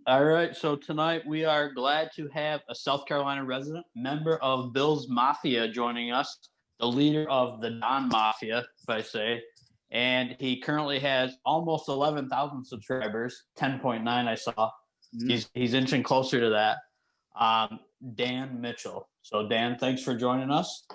All right, so tonight we are glad to have a South Carolina resident, member of Bills Mafia, joining us, the leader of the Don Mafia, if I say, and he currently has almost 11,000 subscribers, 10.9 I saw. He's inching closer to that. Dan Mitchell. So, Dan, thanks for joining us.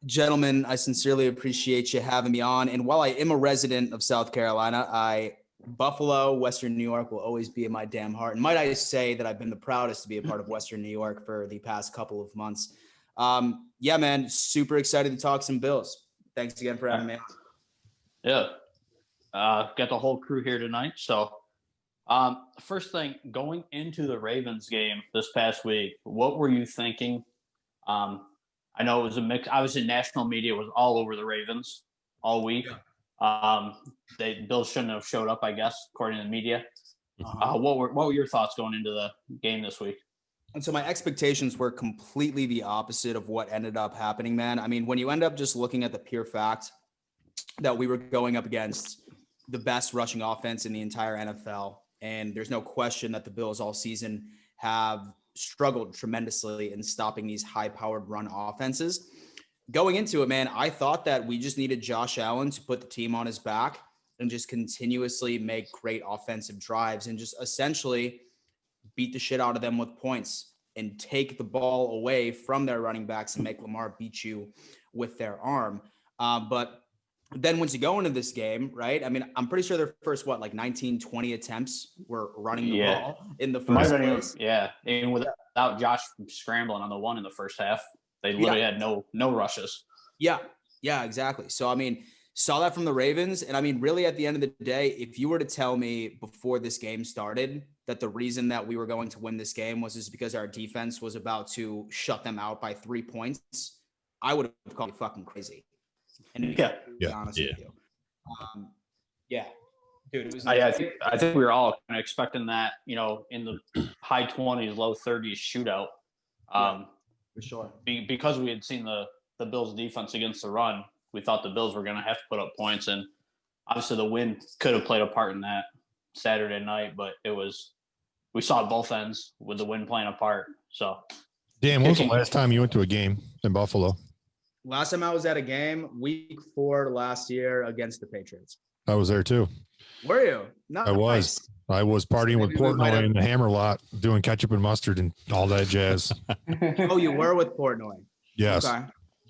Gentlemen, I sincerely appreciate you having me on. And while I am a resident of South Carolina, Buffalo, Western New York will always be in my damn heart. And might I say that I've been the proudest to be a part of Western New York for the past couple of months. Yeah, man, super excited to talk some Bills. Thanks again for having me on. Yeah. Got the whole crew here tonight. So, first thing, going into the Ravens game this past week, what were you thinking? I know it was a mix. Obviously, national media was all over the Ravens all week. Yeah. Bills shouldn't have showed up, I guess, according to the media. What were your thoughts going into the game this week? And so my expectations were completely the opposite of what ended up happening, man. I mean, when you end up just looking at the pure fact that we were going up against the best rushing offense in the entire NFL, and there's no question that the Bills all season have struggled tremendously in stopping these high-powered run offenses. Going into it, man, I thought that we just needed Josh Allen to put the team on his back and just continuously make great offensive drives and just essentially beat the shit out of them with points and take the ball away from their running backs and make Lamar beat you with their arm. But then once you go into this game, right, I mean, I'm pretty sure their first, 19, 20 attempts were running the ball in the first place. Yeah, and without Josh scrambling on the one in the first half, they literally had no rushes. Yeah, exactly. So, I mean, saw that from the Ravens. And, I mean, really at the end of the day, if you were to tell me before this game started that the reason that we were going to win this game was just because our defense was about to shut them out by 3 points, I would have called you fucking crazy. And to be honest with you. Dude, it was. I think we were all kind of expecting that, in the high 20s, low 30s shootout. For sure. Because we had seen the Bills' defense against the run, we thought the Bills were going to have to put up points, and obviously the win could have played a part in that Saturday night. But we saw both ends with the win playing a part. So, Dan, when was the last time you went to a game in Buffalo? Last time I was at a game, week 4 last year against the Patriots. I was there too. Were you? No, I was. I was partying with Portnoy in the Hammer Lot, doing ketchup and mustard and all that jazz. Oh, you were with Portnoy? Yes. Okay.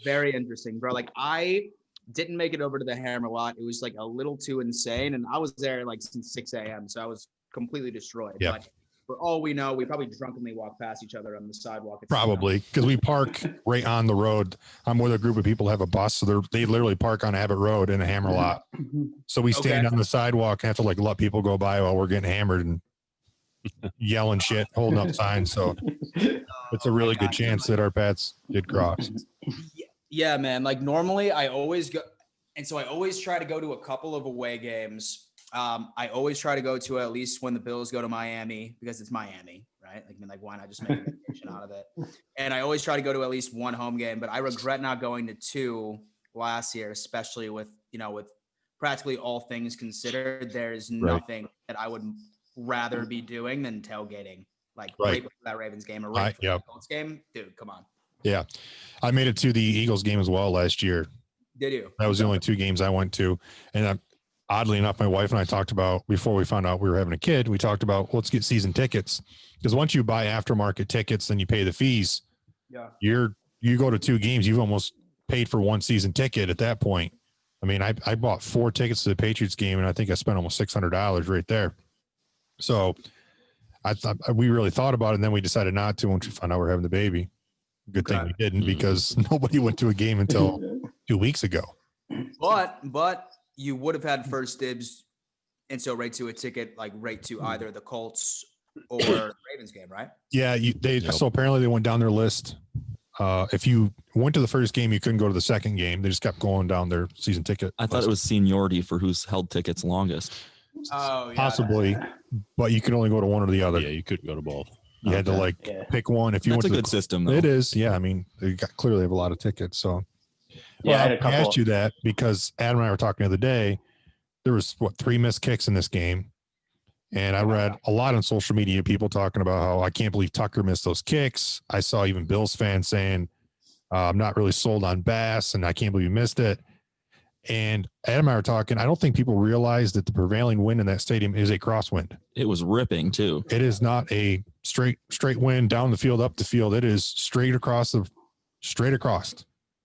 Very interesting, bro. I didn't make it over to the Hammer Lot. It was a little too insane, and I was there since 6 a.m., so I was completely destroyed. Yeah. But for all we know, we probably drunkenly walked past each other on the sidewalk. Probably, because we park right on the road. I'm with a group of people who have a bus, so they literally park on Abbott Road in a Hammer Lot. So we stand on the sidewalk and have to let people go by while we're getting hammered and yelling shit, holding up signs. So it's a really good chance that our paths did cross. Yeah, man. Normally I always go, and so I always try to go to a couple of away games. I always try to go to at least when the Bills go to Miami because it's Miami, right? Why not just make a vacation out of it? And I always try to go to at least one home game, but I regret not going to 2 last year, especially with practically all things considered. There's nothing that I would rather be doing than tailgating, right before that Ravens game or right before the Colts game. Dude, come on. Yeah. I made it to the Eagles game as well last year. Did you? That was the only 2 games I went to. And oddly enough, my wife and I talked about, before we found out we were having a kid, we talked about, let's get season tickets. Because once you buy aftermarket tickets, then you pay the fees. Yeah. You go to 2 games, you've almost paid for 1 season ticket at that point. I mean, I bought 4 tickets to the Patriots game, and I think I spent almost $600 right there. So I thought we really thought about it, and then we decided not to once we found out we're having the baby. Good thing we didn't, because nobody went to a game until 2 weeks ago. But you would have had first dibs, and so right to a ticket, right to either the Colts or the Ravens game, right? Yeah, so apparently they went down their list. If you went to the first game, you couldn't go to the second game. They just kept going down their season ticket. I thought it was seniority for who's held tickets longest. Oh, yeah. Possibly, but you could only go to one or the other. Yeah, you couldn't go to both. You had to pick one. If you That's went a to good system, though. It is. Yeah, I mean, they clearly have a lot of tickets. So, I asked you that because Adam and I were talking the other day. There was 3 missed kicks in this game, And I read a lot on social media, people talking about how I can't believe Tucker missed those kicks. I saw even Bills fans saying, I'm not really sold on Bass and I can't believe he missed it. And Adam and I were talking, I don't think people realize that the prevailing wind in that stadium is a crosswind. It was ripping too. It is not a straight wind down the field, up the field. It is straight across the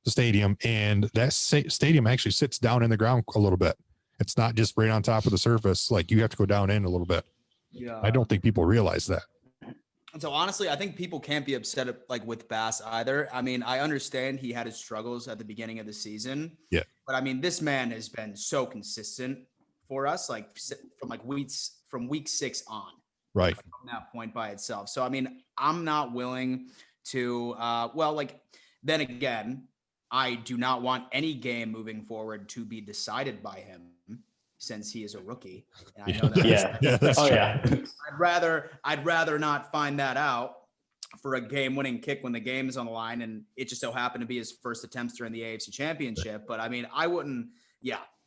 stadium. And that stadium actually sits down in the ground a little bit. It's not just right on top of the surface. Like you have to go down in a little bit. Yeah. I don't think people realize that. And so honestly, I think people can't be upset like with Bass either. I mean, I understand he had his struggles at the beginning of the season. Yeah. But I mean, this man has been so consistent for us, like from week 6 on. Right. From that point by itself. So I mean, I'm not willing to then again, I do not want any game moving forward to be decided by him since he is a rookie. And I know that That's true. I'd rather not find that out for a game-winning kick when the game is on the line, and it just so happened to be his first attempts during the AFC Championship. But I mean, I wouldn't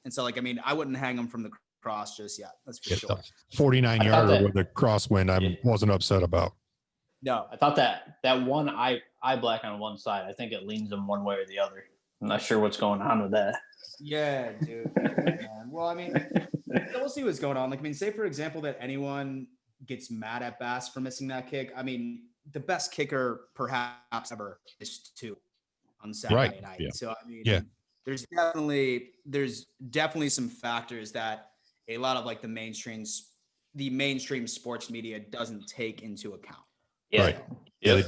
hang him from the cross just yet. That's for sure. 49-yarder with a crosswind, I wasn't upset about. No, I thought that one eye black on one side, I think it leans him one way or the other. I'm not sure what's going on with that. Yeah, dude. Man. Well, I mean, we'll see what's going on. Like, I mean, say for example that anyone gets mad at Bass for missing that kick. I mean, the best kicker perhaps ever is 2 on Saturday night. Yeah. So I mean, yeah. there's definitely some factors that a lot of like the mainstream sports media doesn't take into account. Yeah. Right. Yeah. They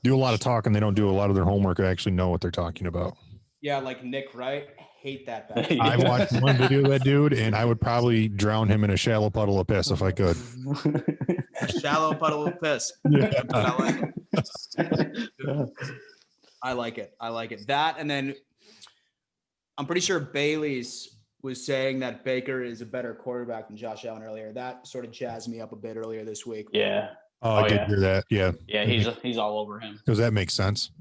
do a lot of talking. They don't do a lot of their homework. I actually know what they're talking about. Yeah, like Nick Wright. Hate that bad. I watched one video of that dude, and I would probably drown him in a shallow puddle of piss if I could. A shallow puddle of piss. Yeah. I like it. That, and then I'm pretty sure Bailey's was saying that Baker is a better quarterback than Josh Allen earlier. That sort of jazzed me up a bit earlier this week. Yeah. Oh, I did hear that. Yeah. Yeah, he's all over him. Because that makes sense.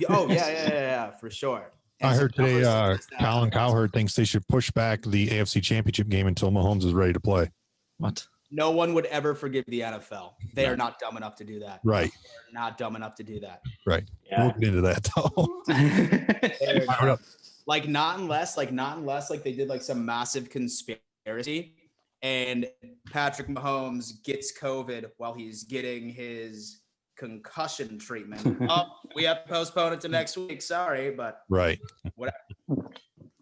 Oh, yeah, for sure. I heard today Colin Cowherd thinks they should push back the AFC Championship game until Mahomes is ready to play. What? No one would ever forgive the NFL. They are not dumb enough to do that. Right. They're not dumb enough to do that. Right. Yeah. We'll get into that though. Not unless they did like some massive conspiracy and Patrick Mahomes gets COVID while he's getting his concussion treatment. Oh, we have to postpone it to next week. Sorry, but right. Whatever.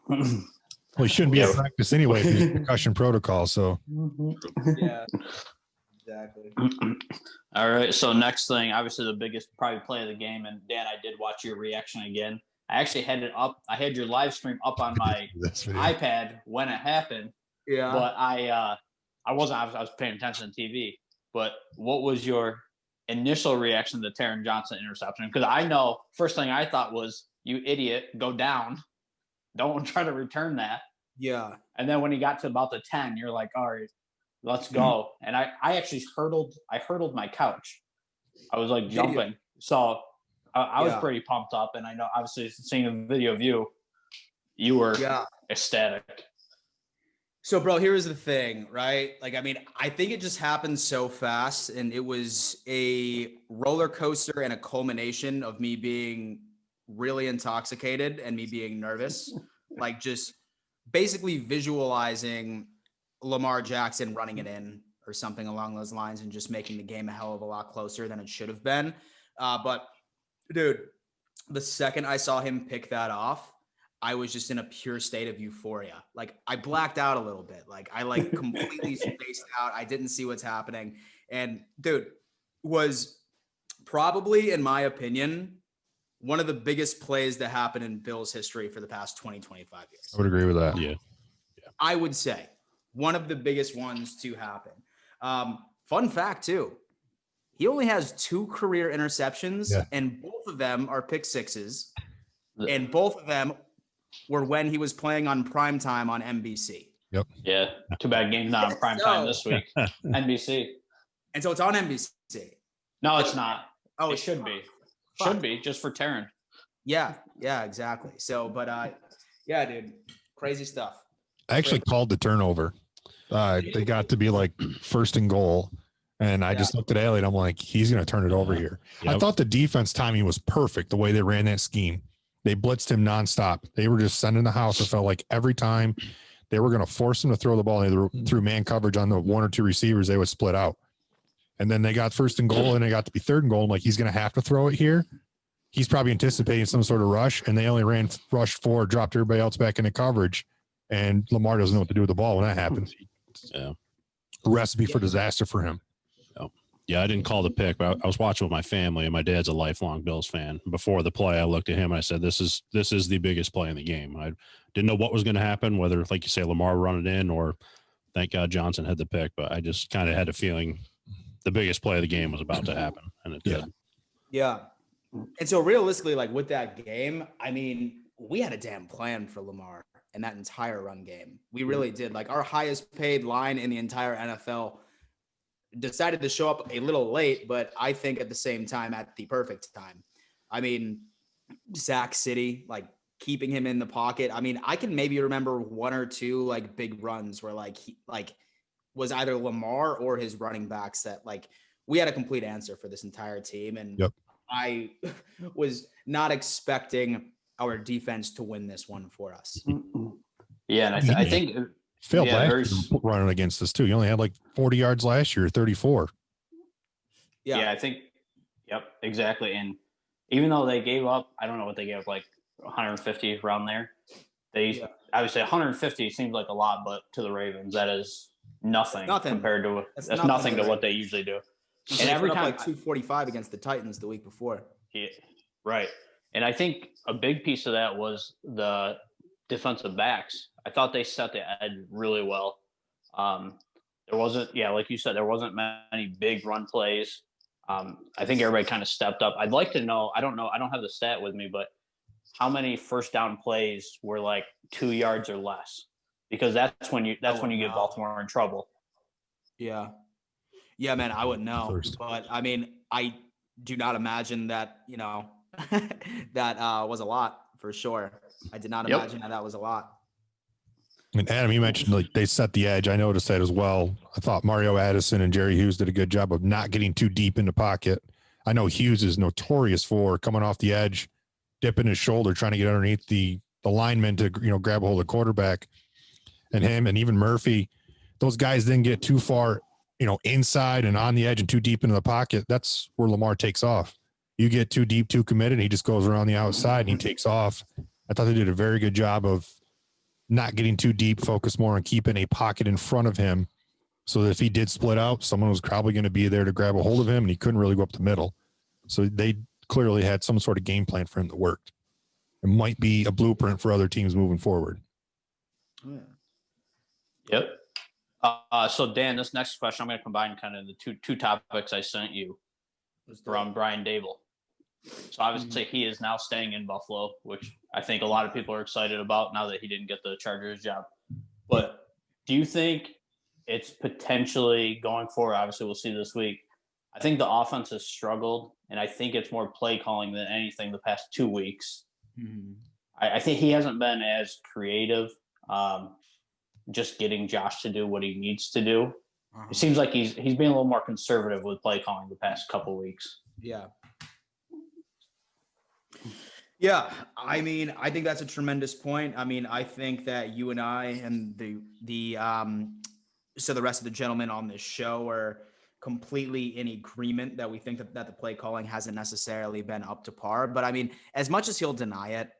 Well, he shouldn't be at practice anyway for his concussion protocol. So yeah, exactly. All right. So next thing, obviously the biggest probably play of the game, and Dan, I did watch your reaction again. I actually had it up. I had your live stream up on my iPad when it happened. Yeah. But I wasn't. I was paying attention to TV. But what was your initial reaction to the Taron Johnson interception? Because I know first thing I thought was, you idiot, go down. Don't try to return that. Yeah. And then when he got to about the 10, you're like, all right, let's go. And I actually hurdled my couch. I was like jumping. So I was pretty pumped up. And I know, obviously, seeing a video of you were ecstatic. So, bro, here's the thing, right? Like, I mean, I think it just happened so fast, and it was a roller coaster and a culmination of me being really intoxicated and me being nervous, like just basically visualizing Lamar Jackson running it in or something along those lines and just making the game a hell of a lot closer than it should have been. But, dude, the second I saw him pick that off, I was just in a pure state of euphoria. Like, I blacked out a little bit. Like, I completely spaced out. I didn't see what's happening. And dude, was probably, in my opinion, one of the biggest plays that happened in Bills history for the past 20, 25 years. I would agree with that. Yeah. I would say one of the biggest ones to happen. Fun fact too, he only has 2 career interceptions and both of them are pick sixes. And both of them were when he was playing on primetime on NBC. Yep. Yeah. Too bad game's not on primetime this week. NBC. And so it's on NBC. No, it's not. Oh, it should be. Should be just for Taron. Yeah, exactly. So, but yeah, dude, crazy stuff. I actually called the turnover. They got to be like first and goal. And I just looked at Elliott. I'm like, he's going to turn it over here. I thought the defense timing was perfect the way they ran that scheme. They blitzed him nonstop. They were just sending the house. It felt like every time they were going to force him to throw the ball, they threw man coverage on the one or two receivers, they would split out. And then they got first and goal, and they got to be third and goal. I'm like, he's going to have to throw it here. He's probably anticipating some sort of rush, and they only rush 4, dropped everybody else back into coverage, and Lamar doesn't know what to do with the ball when that happens. Yeah. A recipe for disaster for him. Yeah, I didn't call the pick, but I was watching with my family, and my dad's a lifelong Bills fan. Before the play, I looked at him and I said, "This is the biggest play in the game." I didn't know what was going to happen, whether, like you say, Lamar run it in, or thank God Johnson had the pick. But I just kind of had a feeling the biggest play of the game was about to happen, and it did. Yeah, and so realistically, like with that game, I mean, we had a damn plan for Lamar in that entire run game. We really did. Like our highest paid line in the entire NFL decided to show up a little late, but I think at the same time at the perfect time. I mean, Zach City, like keeping him in the pocket. I mean, I can maybe remember 1 or 2 like big runs where like he like was either Lamar or his running backs that like we had a complete answer for this entire team. And I was not expecting our defense to win this one for us. Yeah, and I think failed last year running against us too. You only had like 40 yards last year, 34. Yeah, I think, exactly. And even though they gave up, I don't know what they gave up, like 150 around there. I would say 150 seems like a lot, but to the Ravens, that is nothing. Compared to that's nothing to what they usually do. And every time like 245 against the Titans the week before. Yeah, right. And I think a big piece of that was the defensive backs. I thought they set the edge really well. There wasn't, like you said, there wasn't many big run plays. I think everybody kind of stepped up. I'd like to know, I don't have the stat with me, but how many first down plays were like 2 yards or less? Because that's when you get Baltimore in trouble. Yeah. Yeah, man, I wouldn't know. But I mean, I do not imagine that, that was a lot for sure. I did not imagine that was a lot. And Adam, you mentioned like they set the edge. I noticed that as well. I thought Mario Addison and Jerry Hughes did a good job of not getting too deep in the pocket. I know Hughes is notorious for coming off the edge, dipping his shoulder, trying to get underneath the lineman to grab a hold of the quarterback. And him and even Murphy, those guys didn't get too far, inside and on the edge and too deep into the pocket. That's where Lamar takes off. You get too deep, too committed, he just goes around the outside and he takes off. I thought they did a very good job of not getting too deep, focus more on keeping a pocket in front of him so that if he did split out, someone was probably going to be there to grab a hold of him and he couldn't really go up the middle. So they clearly had some sort of game plan for him that worked. It might be a blueprint for other teams moving forward. Yep. So Dan, this next question, I'm going to combine kind of the two topics I sent you from Brian Dable. So obviously he is now staying in Buffalo, which I think a lot of people are excited about now that he didn't get the Chargers job. But do you think it's potentially going forward? Obviously, we'll see this week. I think the offense has struggled, and I think it's more play calling than anything the past 2 weeks. Mm-hmm. I think he hasn't been as creative, just getting Josh to do what he needs to do. Uh-huh. It seems like he's being a little more conservative with play calling the past couple of weeks. Yeah. Yeah, I mean, I think that's a tremendous point. I mean, I think that you and I and the rest of the gentlemen on this show are completely in agreement that we think that the play calling hasn't necessarily been up to par. But I mean, as much as he'll deny it,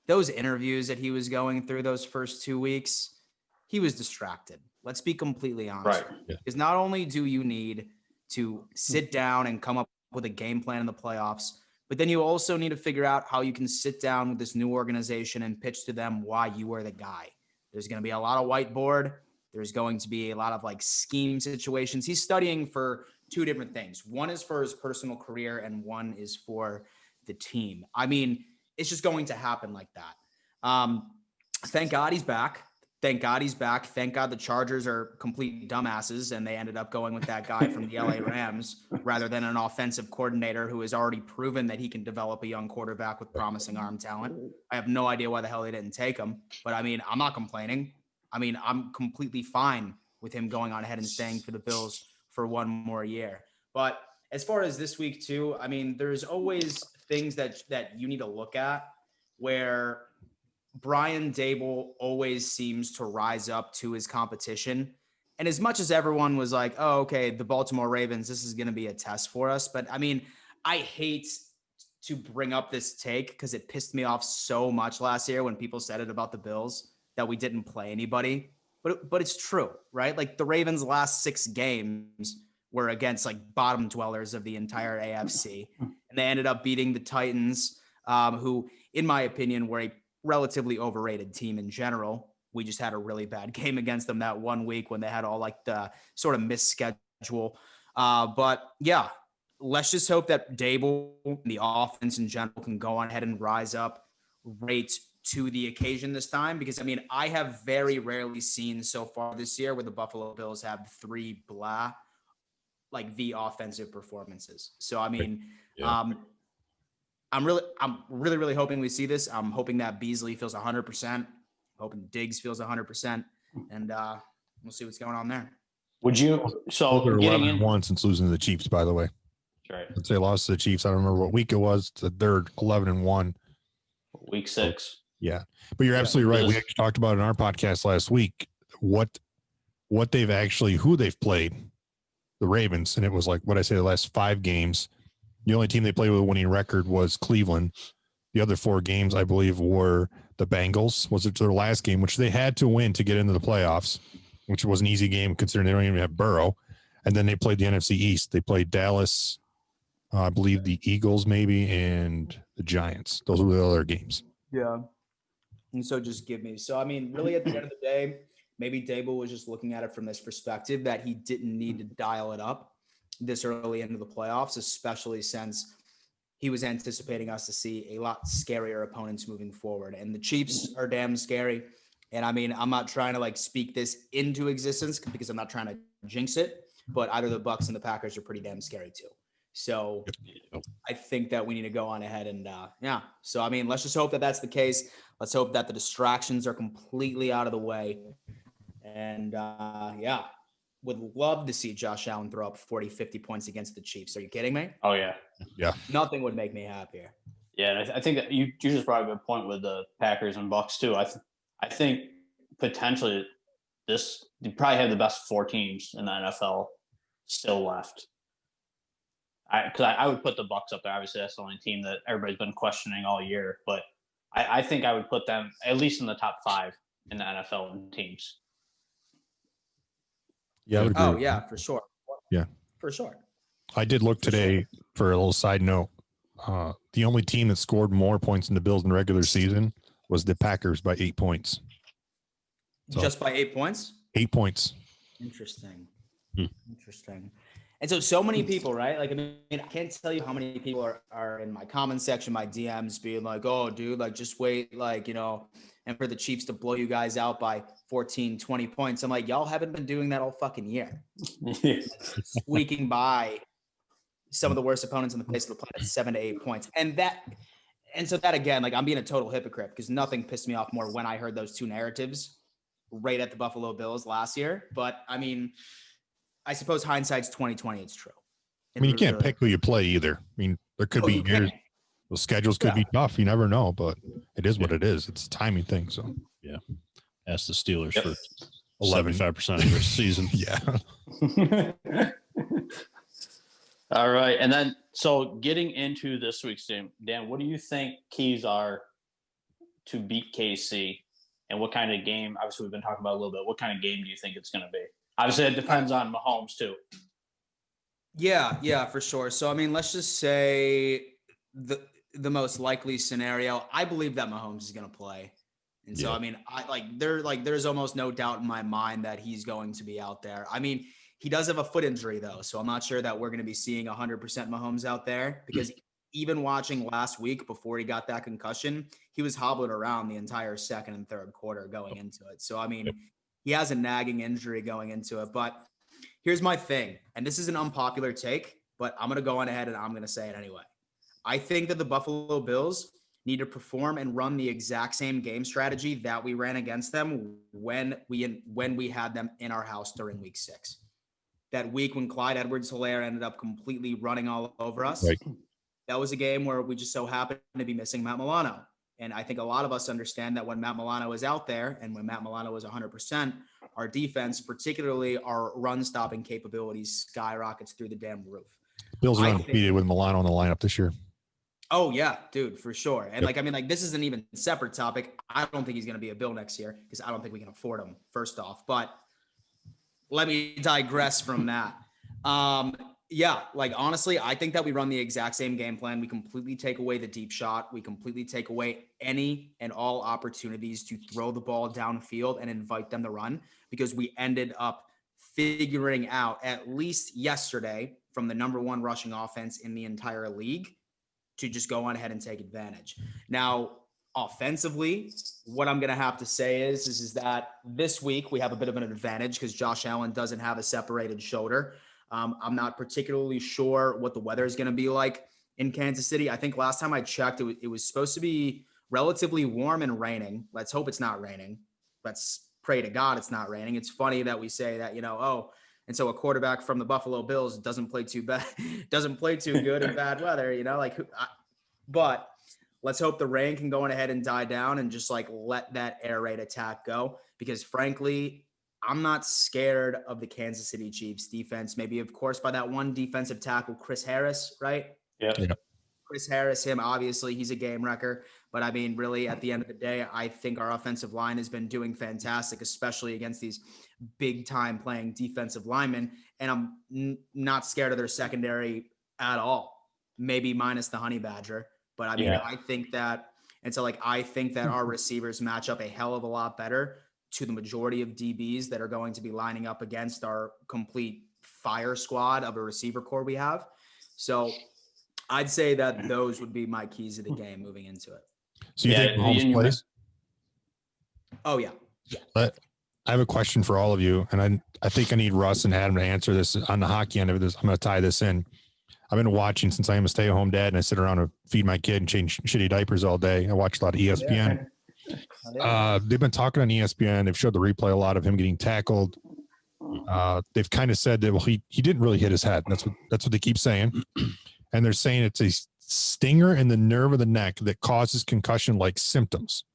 those interviews that he was going through those first 2 weeks, he was distracted. Let's be completely honest. Right. Because not only do you need to sit down and come up with a game plan in the playoffs, but then you also need to figure out how you can sit down with this new organization and pitch to them why you are the guy. There's going to be a lot of whiteboard. There's going to be a lot of like scheme situations. He's studying for 2 different things. One is for his personal career and one is for the team. I mean, it's just going to happen like that. Thank God he's back. Thank God the Chargers are complete dumbasses and they ended up going with that guy from the LA Rams rather than an offensive coordinator who has already proven that he can develop a young quarterback with promising arm talent. I have no idea why the hell they didn't take him, but I mean, I'm not complaining. I mean, I'm completely fine with him going on ahead and staying for the Bills for one more year. But as far as this week too, I mean, there's always things that you need to look at where Brian Dable always seems to rise up to his competition. And as much as everyone was like, oh, okay, the Baltimore Ravens, this is going to be a test for us. But I mean, I hate to bring up this take because it pissed me off so much last year when people said it about the Bills that we didn't play anybody. But it's true, right? Like the Ravens' last 6 games were against like bottom dwellers of the entire AFC. And they ended up beating the Titans, who, in my opinion, were a relatively overrated team in general. We just had a really bad game against them that one week when they had all like the sort of missed schedule. But yeah, let's just hope that Dable, the offense in general, can go on ahead and rise up right to the occasion this time. Because I mean, I have very rarely seen so far this year where the Buffalo Bills have 3 like the offensive performances. So I mean, I'm really hoping we see this. I'm hoping that Beasley feels 100%. Hoping Diggs feels 100%, and we'll see what's going on there. Would you? So getting in 11-1 since losing to the Chiefs, by the way. Right. Let's say lost to the Chiefs. I don't remember what week it was. They're 11-1. Week 6. Yeah, but you're absolutely right. We actually talked about in our podcast last week who they've played, the Ravens, and it was like what I say the last 5 games. The only team they played with a winning record was Cleveland. The other 4 games, I believe, were the Bengals. Was it their last game, which they had to win to get into the playoffs, which was an easy game considering they don't even have Burrow. And then they played the NFC East. They played Dallas, I believe the Eagles maybe, and the Giants. Those were the other games. Yeah. And so just give me. So, I mean, really at the end of the day, maybe Dable was just looking at it from this perspective that he didn't need to dial it up this early into the playoffs, especially since he was anticipating us to see a lot scarier opponents moving forward. And the Chiefs are damn scary. And I mean, I'm not trying to like speak this into existence because I'm not trying to jinx it, but either the Bucs and the Packers are pretty damn scary too. So I think that we need to go on ahead and yeah. So, I mean, let's just hope that that's the case. Let's hope that the distractions are completely out of the way. And yeah, would love to see Josh Allen throw up 40, 50 points against the Chiefs. Are you kidding me? Oh, yeah. Yeah. Nothing would make me happier. Yeah, and I think that you just brought a good point with the Packers and Bucs too. I think potentially you probably have the best 4 teams in the NFL still left. Because I would put the Bucs up there. Obviously, that's the only team that everybody's been questioning all year. But I think I would put them at least in the top 5 in the NFL in teams. Yeah, I would agree. Oh, yeah, for sure. Yeah. For sure. I did look today for a little side note. The only team that scored more points than the Bills in the regular season was the Packers by 8 points. So, just by 8 points? 8 points. Interesting. Interesting. And so many people, right? Like, I mean, I can't tell you how many people are in my comment section, my DMs being like, oh, dude, like, just wait, like, you know, and for the Chiefs to blow you guys out by 14, 20 points. I'm like, y'all haven't been doing that all fucking year. Squeaking by some of the worst opponents on the face of the planet, 7 to 8 points. And so that, again, like, I'm being a total hypocrite because nothing pissed me off more when I heard those 2 narratives right at the Buffalo Bills last year. But, I mean, I suppose hindsight's 2020. It's true. I mean, you can't pick who you play either. I mean, there could be years. The schedules could be tough. You never know, but it is what it is. It's a timing thing. So yeah, ask the Steelers for 75% of their season. Yeah. All right, and then so getting into this week's game, Dan, what do you think keys are to beat KC, and what kind of game? Obviously, we've been talking about a little bit. What kind of game do you think it's going to be? Obviously, it depends on Mahomes too. Yeah, for sure. So, I mean, let's just say the most likely scenario, I believe that Mahomes is going to play. And so, I mean, there's almost no doubt in my mind that he's going to be out there. I mean, he does have a foot injury though. So I'm not sure that we're going to be seeing 100% Mahomes out there because even watching last week before he got that concussion, he was hobbling around the entire second and third quarter going into it. So, I mean, he has a nagging injury going into it, but here's my thing. And this is an unpopular take, but I'm going to go on ahead and I'm going to say it anyway. I think that the Buffalo Bills need to perform and run the exact same game strategy that we ran against them when we had them in our house during week 6. That week when Clyde Edwards-Helaire ended up completely running all over us. Right. That was a game where we just so happened to be missing Matt Milano. And I think a lot of us understand that when Matt Milano is out there and when Matt Milano is 100%, our defense, particularly our run-stopping capabilities, skyrockets through the damn roof. Bills are undefeated with Milano in the lineup this year. Oh, yeah, dude, for sure. And this is an even separate topic. I don't think he's going to be a Bill next year because I don't think we can afford him, first off. But let me digress from that. Honestly, I think that we run the exact same game plan. We completely take away the deep shot. We completely take away any and all opportunities to throw the ball downfield and invite them to run, because we ended up figuring out, at least yesterday, from the number 1 rushing offense in the entire league, to just go on ahead and take advantage. Now, offensively, what I'm going to have to say is that this week we have a bit of an advantage because Josh Allen doesn't have a separated shoulder. I'm not particularly sure what the weather is going to be like in Kansas City. I think last time I checked, it was supposed to be relatively warm and raining. Let's hope it's not raining. Let's pray to God it's not raining. It's funny that we say that, and so a quarterback from the Buffalo Bills doesn't play too good in bad weather, but let's hope the rain can go on ahead and die down and just let that air raid attack go, because frankly, I'm not scared of the Kansas City Chiefs defense. Maybe, of course, by that one defensive tackle, Chris Harris, right? Yeah. Chris Harris, obviously, he's a game wrecker. But I mean, really, at the end of the day, I think our offensive line has been doing fantastic, especially against these big-time playing defensive linemen. And I'm not scared of their secondary at all, maybe minus the Honey Badger. But I mean, I think that our receivers match up a hell of a lot better to the majority of DBs that are going to be lining up against our complete fire squad of a receiver core we have. So I'd say that those would be my keys of the game moving into it. So you think Mahomes plays? Oh, yeah. But I have a question for all of you, and I think I need Russ and Adam to answer this on the hockey end of this. I'm going to tie this in. I've been watching since I am a stay-at-home dad and I sit around and feed my kid and change shitty diapers all day. I watch a lot of ESPN. They've been talking on ESPN. They've showed the replay a lot of him getting tackled. They've kind of said that, well, he didn't really hit his head. That's what they keep saying. And they're saying it's a stinger in the nerve of the neck that causes concussion-like symptoms.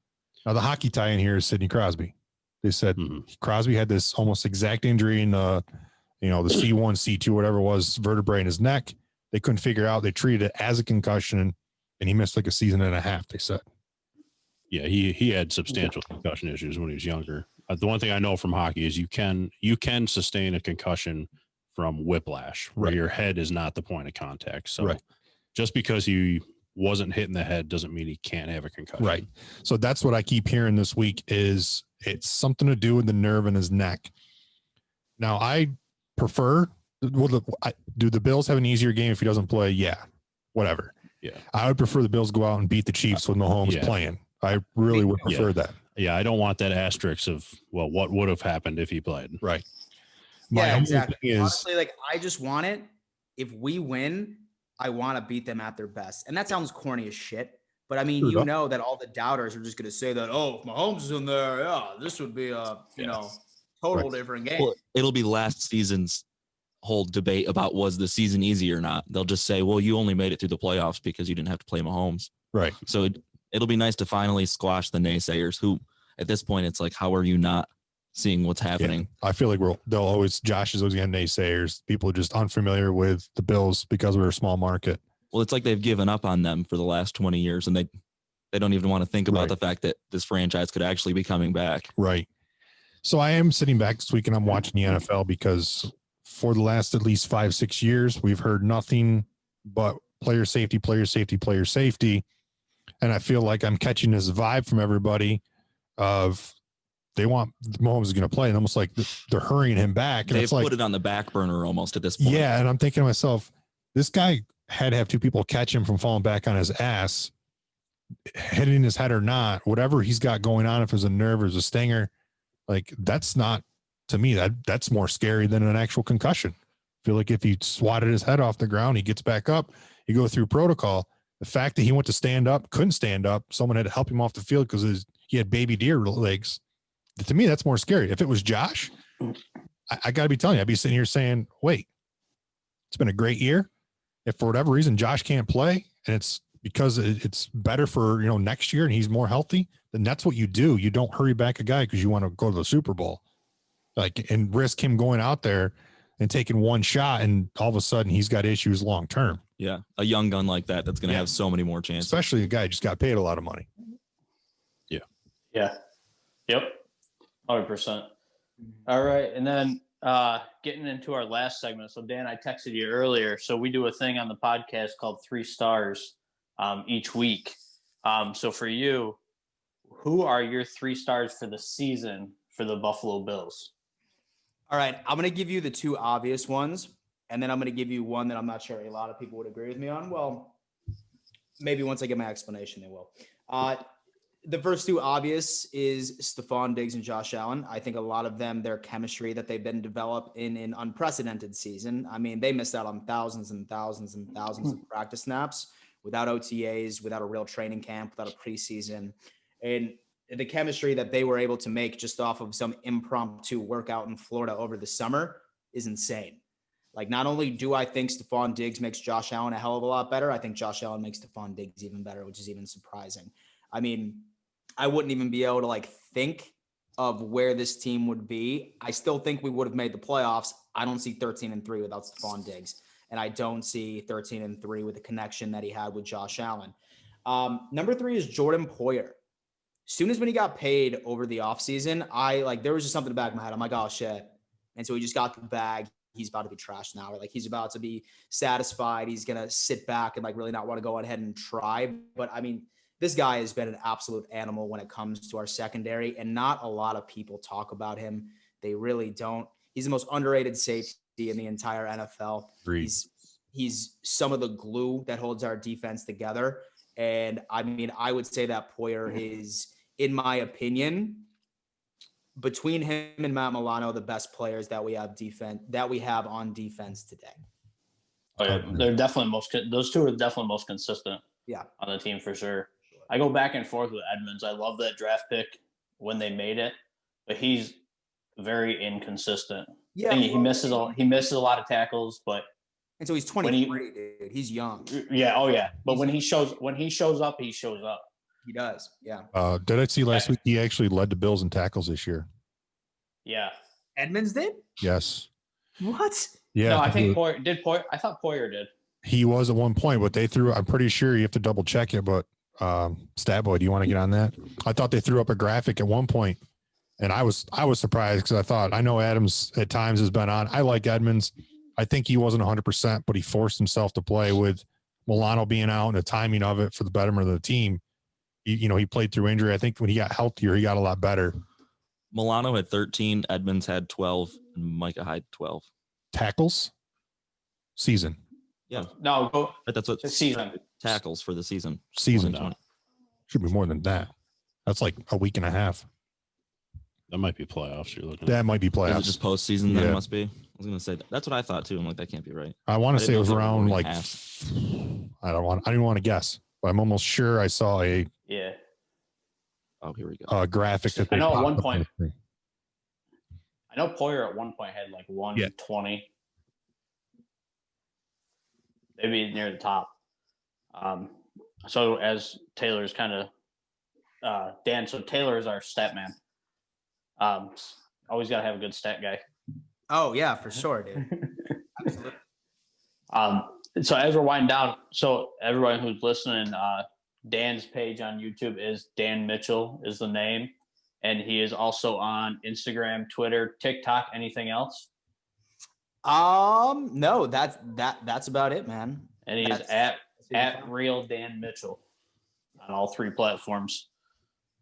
Now, the hockey tie-in here is Sidney Crosby. They said Crosby had this almost exact injury in the C1, C2, whatever it was, vertebrae in his neck. They couldn't figure out. They treated it as a concussion, and he missed like a season and a half, they said. Yeah, he had substantial concussion issues when he was younger. The one thing I know from hockey is you can sustain a concussion from whiplash, where your head is not the point of contact. So just because he wasn't hitting the head doesn't mean he can't have a concussion. Right. So that's what I keep hearing this week is it's something to do with the nerve in his neck. Now, I prefer do the Bills have an easier game if he doesn't play? Yeah, whatever. Yeah, I would prefer the Bills go out and beat the Chiefs with Mahomes playing. I really would prefer that. Yeah, I don't want that asterisk of, well, what would have happened if he played? Right. Exactly. Honestly, I just want it. If we win, I want to beat them at their best. And that sounds corny as shit. But I mean, know that all the doubters are just going to say that, oh, if Mahomes is in there, this would be a, total different game. Well, it'll be last season's whole debate about was the season easy or not. They'll just say, well, you only made it through the playoffs because you didn't have to play Mahomes. Right. So it'll be nice to finally squash the naysayers who at this point, it's like, how are you not seeing what's happening? Yeah. I feel like Josh is always going to naysayers. People are just unfamiliar with the Bills because we're a small market. Well, it's like they've given up on them for the last 20 years and they don't even want to think about the fact that this franchise could actually be coming back. Right. So I am sitting back this week and I'm watching the NFL because for the last at least 5-6 years, we've heard nothing but player safety. And I feel like I'm catching this vibe from everybody of they want Mahomes is going to play and almost like they're hurrying him back. And They've put it on the back burner almost at this point. Yeah. And I'm thinking to myself, this guy had to have two people catch him from falling back on his ass, hitting his head or not, whatever he's got going on. If it's a nerve or a stinger, like that's not, to me, that's more scary than an actual concussion. I feel like if he swatted his head off the ground, he gets back up, you go through protocol. The fact that he went to stand up, couldn't stand up, someone had to help him off the field because he had baby deer legs. To me, that's more scary. If it was Josh, I got to be telling you, I'd be sitting here saying, wait, it's been a great year. If for whatever reason Josh can't play and it's because it's better for, next year and he's more healthy, then that's what you do. You don't hurry back a guy because you want to go to the Super Bowl, and risk him going out there and taking one shot and all of a sudden he's got issues long term. Yeah, a young gun like that's going to have so many more chances. Especially a guy who just got paid a lot of money. Yeah. Yep. 100%. All right. And then getting into our last segment. So, Dan, I texted you earlier. So we do a thing on the podcast called 3 stars each week. So for you, who are your 3 stars for the season for the Buffalo Bills? All right. I'm going to give you the 2 obvious ones. And then I'm going to give you one that I'm not sure a lot of people would agree with me on. Well, maybe once I get my explanation, they will. The first 2 obvious is Stephon Diggs and Josh Allen. I think a lot of them, their chemistry that they've been developed in an unprecedented season. I mean, they missed out on thousands and thousands and thousands of practice snaps without OTAs, without a real training camp, without a preseason. And the chemistry that they were able to make just off of some impromptu workout in Florida over the summer is insane. Like, not only do I think Stephon Diggs makes Josh Allen a hell of a lot better, I think Josh Allen makes Stephon Diggs even better, which is even surprising. I mean, I wouldn't even be able to think of where this team would be. I still think we would have made the playoffs. I don't see 13-3 without Stephon Diggs. And I don't see 13-3 with the connection that he had with Josh Allen. Number 3 is Jordan Poyer. Soon as when he got paid over the offseason, there was just something in the back of my head. I'm like, oh shit. And so he just got the bag. He's about to be trashed now. Or he's about to be satisfied. He's going to sit back and really not want to go ahead and try. But I mean, this guy has been an absolute animal when it comes to our secondary, and not a lot of people talk about him. They really don't. He's the most underrated safety in the entire NFL. He's some of the glue that holds our defense together. And I mean, I would say that Poyer is, in my opinion, between him and Matt Milano, the best players that we have on defense today. Oh yeah, they're definitely those 2 are definitely most consistent. Yeah, on the team for sure. I go back and forth with Edmonds. I love that draft pick when they made it, but he's very inconsistent. Yeah, he misses a lot of tackles, but and so he's 23, dude. He's young. Yeah, oh yeah. But when he shows up, he shows up. He does. Yeah. Did I see last week he actually led the Bills in tackles this year? Yeah. Edmonds did? Yes. What? Yeah. No, I think Poyer did. I thought Poyer did. He was at one point, but they threw. I'm pretty sure you have to double check it. But Statboy, do you want to get on that? I thought they threw up a graphic at one point, and I was surprised because I know Adams at times has been on. I like Edmonds. I think he wasn't 100%, but he forced himself to play with Milano being out and the timing of it for the betterment of the team. He played through injury. I think when he got healthier, he got a lot better. Milano had 13, Edmonds had 12, and Micah Hyde 12 tackles season. Yeah, no, that's what season tackles for the season. Season should be more than that. That's like a week and a half. That might be playoffs. You're looking. That might be playoffs. Is it just postseason? Then it must be. I was gonna say that's what I thought too. I'm like, that can't be right. I want to say it was around I don't even want to guess, but I'm almost sure I saw a Oh, here we go. Graphic that I know at one point. I know Poyer at one point had 120. Maybe near the top. So as Taylor's kind of Dan, so Taylor is our stat man. Always got to have a good stat guy. Oh yeah, for sure, dude. Absolutely. So as we're winding down, so everyone who's listening, Dan's page on YouTube is Dan Mitchell is the name, and he is also on Instagram, Twitter, TikTok. Anything else? No, that's about it, man. And he is at Real Dan Mitchell on all 3 platforms.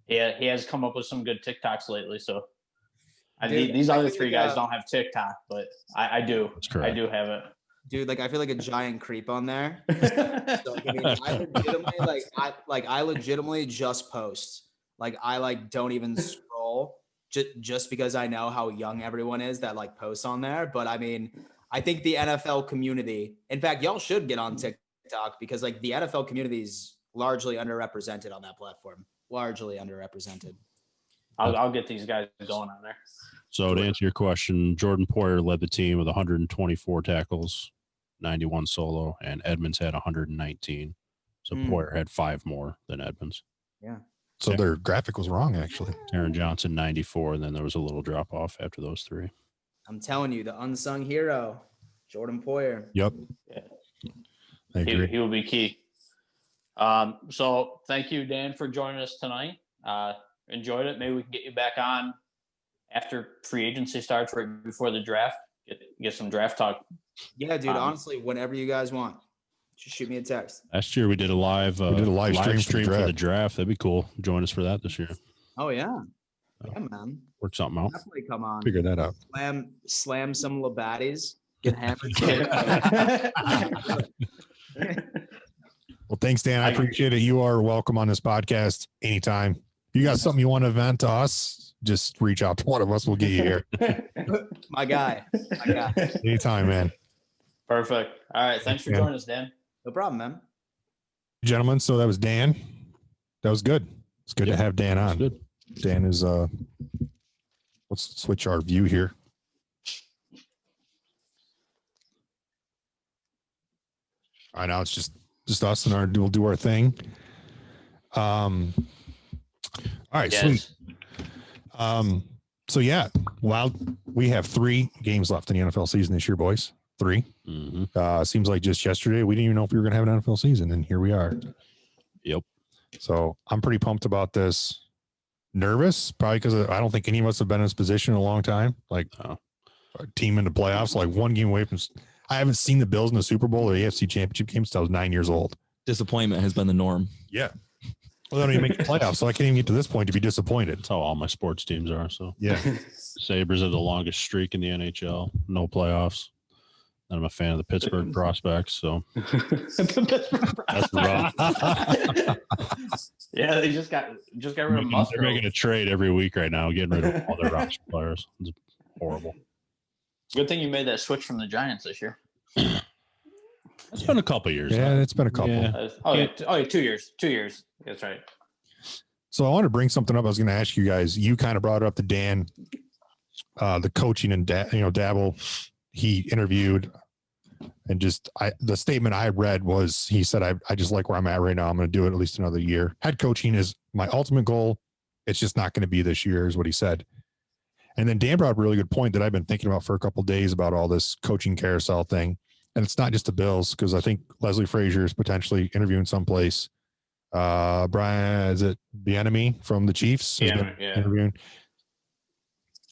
He has come up with some good TikToks lately. So these other 3 guys don't have TikTok, but I do. I do have it. Dude, I feel like a giant creep on there. So, I legitimately just post. I don't even scroll just because I know how young everyone is that posts on there. But I mean, I think the NFL community, in fact, y'all should get on TikTok TikTok because like the NFL community is largely underrepresented on that platform. Largely underrepresented. I'll get these guys going on there. So to answer your question, Jordan Poyer led the team with 124 tackles, 91 solo, and Edmonds had 119. So Poyer had 5 more than Edmonds. Yeah. So their graphic was wrong, actually. Aaron Johnson, 94, and then there was a little drop off after those 3. I'm telling you, the unsung hero, Jordan Poyer. Yep. Yeah. I agree. He will be key. So thank you, Dan, for joining us tonight. Enjoyed it. Maybe we can get you back on after free agency starts, right before the draft. Get some draft talk. Yeah, dude. Honestly, whenever you guys want, just shoot me a text. Last year we did a live stream for the draft. That'd be cool. Join us for that this year. Oh yeah, yeah, man. Work something out. Definitely come on. Figure that out. Slam some Labattis. Get hammered. Well, thanks, Dan. I appreciate it. You are welcome on this podcast anytime. If you got something you want to vent to us, just reach out to one of us. We'll get you here. My guy. Anytime, man. Perfect. All right. Thanks for joining us, Dan. No problem, man. Gentlemen, so that was Dan. That was good. It's good to have Dan on. Good. Dan is let's switch our view here. All right, now it's just us and we'll do our thing. All right, Yes. sweet. So yeah, we have 3 games left in the NFL season this year, boys. 3. Mm-hmm. Seems like just yesterday we didn't even know if we were going to have an NFL season, and here we are. Yep. So I'm pretty pumped about this. Nervous, probably because I don't think any of us have been in this position in a long time. Like a team in the playoffs, like 1 game away from. I haven't seen the Bills in the Super Bowl or the AFC Championship game since I was 9 years old. Disappointment has been the norm. Yeah. Well, they don't even make the playoffs, so I can't even get to this point to be disappointed. That's how all my sports teams are. So Yeah. Sabres have the longest streak in the NHL. No playoffs. And I'm a fan of the Pittsburgh Prospects. So that's rough. Yeah, they just got rid of Musgrove. They're making a trade every week right now, getting rid of all their roster players. It's horrible. Good thing you made that switch from the Giants this year. It's been a couple years. Yeah, it's been a couple. Yeah. Oh, yeah, 2 years. 2 years. That's right. So I want to bring something up. I was going to ask you guys. You kind of brought it up to Dan, the coaching and Dabble. He interviewed, and the statement I read was he said, "I just like where I'm at right now. I'm going to do it at least another year. Head coaching is my ultimate goal. It's just not going to be this year," is what he said. And then Dan brought up a really good point that I've been thinking about for a couple of days about all this coaching carousel thing. And it's not just the Bills, because I think Leslie Frazier is potentially interviewing someplace. Brian, is it Bieniemy from the Chiefs? Interviewing.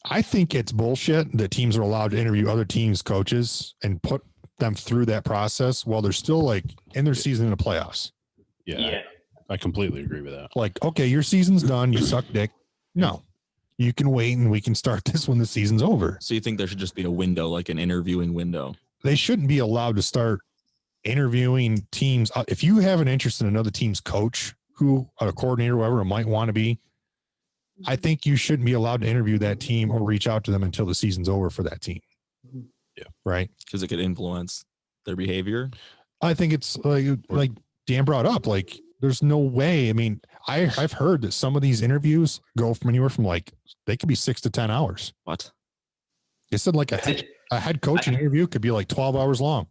I think it's bullshit that teams are allowed to interview other teams' coaches and put them through that process while they're still like in their season in the playoffs. Yeah. I completely agree with that. Like, okay, your season's done. You suck dick. No, you can wait and we can start this when the season's over. So you think there should just be a window, like an interviewing window? They shouldn't be allowed to start interviewing teams. If you have an interest in another team's coach, who a coordinator, whoever it might want to be, I think you shouldn't be allowed to interview that team or reach out to them until the season's over for that team. Yeah. Right. Because it could influence their behavior. I think it's like Dan brought up, like, there's no way. I mean, I've heard that some of these interviews go from anywhere from they could be 6 to 10 hours. What? They said a head coaching interview could be like 12 hours long.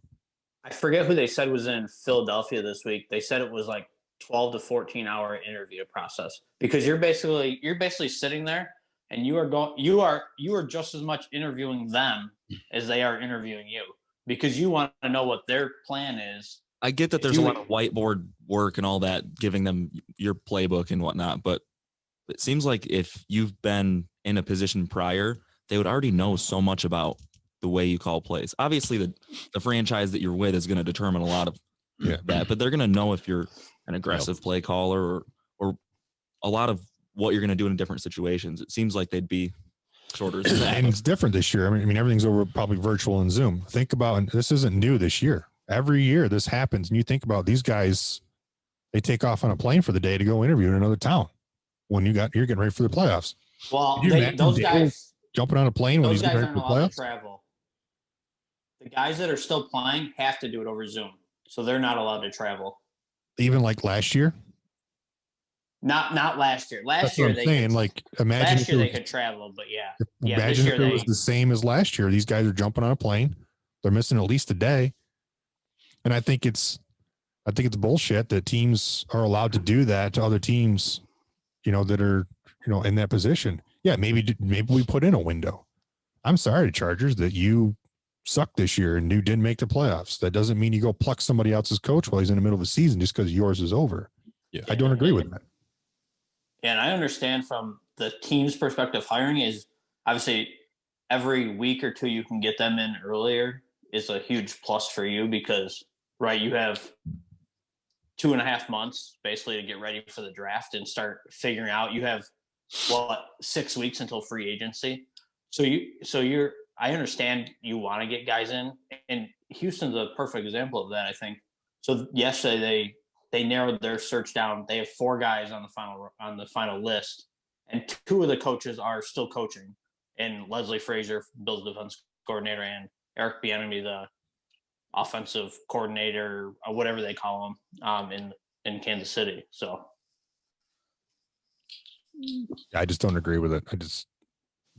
I forget who they said was in Philadelphia this week. They said it was like 12 to 14 hour interview process, because you're basically sitting there and you are just as much interviewing them as they are interviewing you, because you want to know what their plan is. I get that there's a lot of whiteboard work and all that, giving them your playbook and whatnot, but it seems like if you've been in a position prior, they would already know so much about the way you call plays. Obviously, the franchise that you're with is going to determine a lot of that, but they're going to know if you're an aggressive play caller or a lot of what you're going to do in different situations. It seems like they'd be shorter. And it's different this year. I mean, everything's over probably virtual and Zoom. Think about, and this isn't new this year. Every year this happens, and you think about these guys, they take off on a plane for the day to go interview in another town when you're getting ready for the playoffs. Well, those guys jumping on a plane when those he's guys getting ready aren't for the allowed playoffs. to travel. The guys that are still playing have to do it over Zoom. so they're not allowed to travel. Even like last year. Not last year. Last That's year what I'm saying. Like, imagine last year if they could travel, but yeah. imagine if it was the same as last year. These guys are jumping on a plane. They're missing at least a day. And I think it's bullshit that teams are allowed to do that to other teams, that are, in that position. Yeah, maybe we put in a window. I'm sorry, Chargers, that you sucked this year and you didn't make the playoffs. That doesn't mean you go pluck somebody else's coach while he's in the middle of the season just because yours is over. Yeah, I don't agree with that. And I understand from the team's perspective, hiring is obviously every week or two you can get them in earlier is a huge plus for you because, right, you have 2.5 months basically to get ready for the draft and start figuring out. You have 6 weeks until free agency. I understand you want to get guys in, and Houston's a perfect example of that, I think. So yesterday they narrowed their search down. They have 4 guys on the final list, and 2 of the coaches are still coaching, and Leslie Frazier, Bills defense coordinator, and Eric Bieniemy, the offensive coordinator, or whatever they call him, in Kansas City. So I just don't agree with it. I just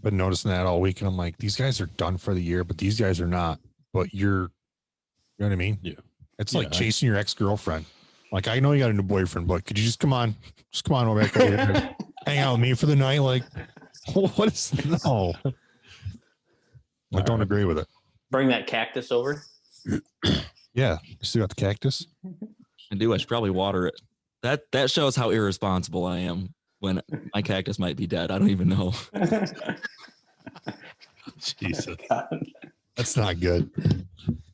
been noticing that all week, and I'm like, these guys are done for the year, but these guys are not. But you know what I mean? Yeah. It's like chasing your ex-girlfriend. Like, I know you got a new boyfriend, but could you just come on over back over here, hang out with me for the night? Like, what is no? I don't agree with it. Bring that cactus over. Yeah, you still got the cactus. I do. I should probably water it. That shows how irresponsible I am when my cactus might be dead. I don't even know. Jesus, that's not good.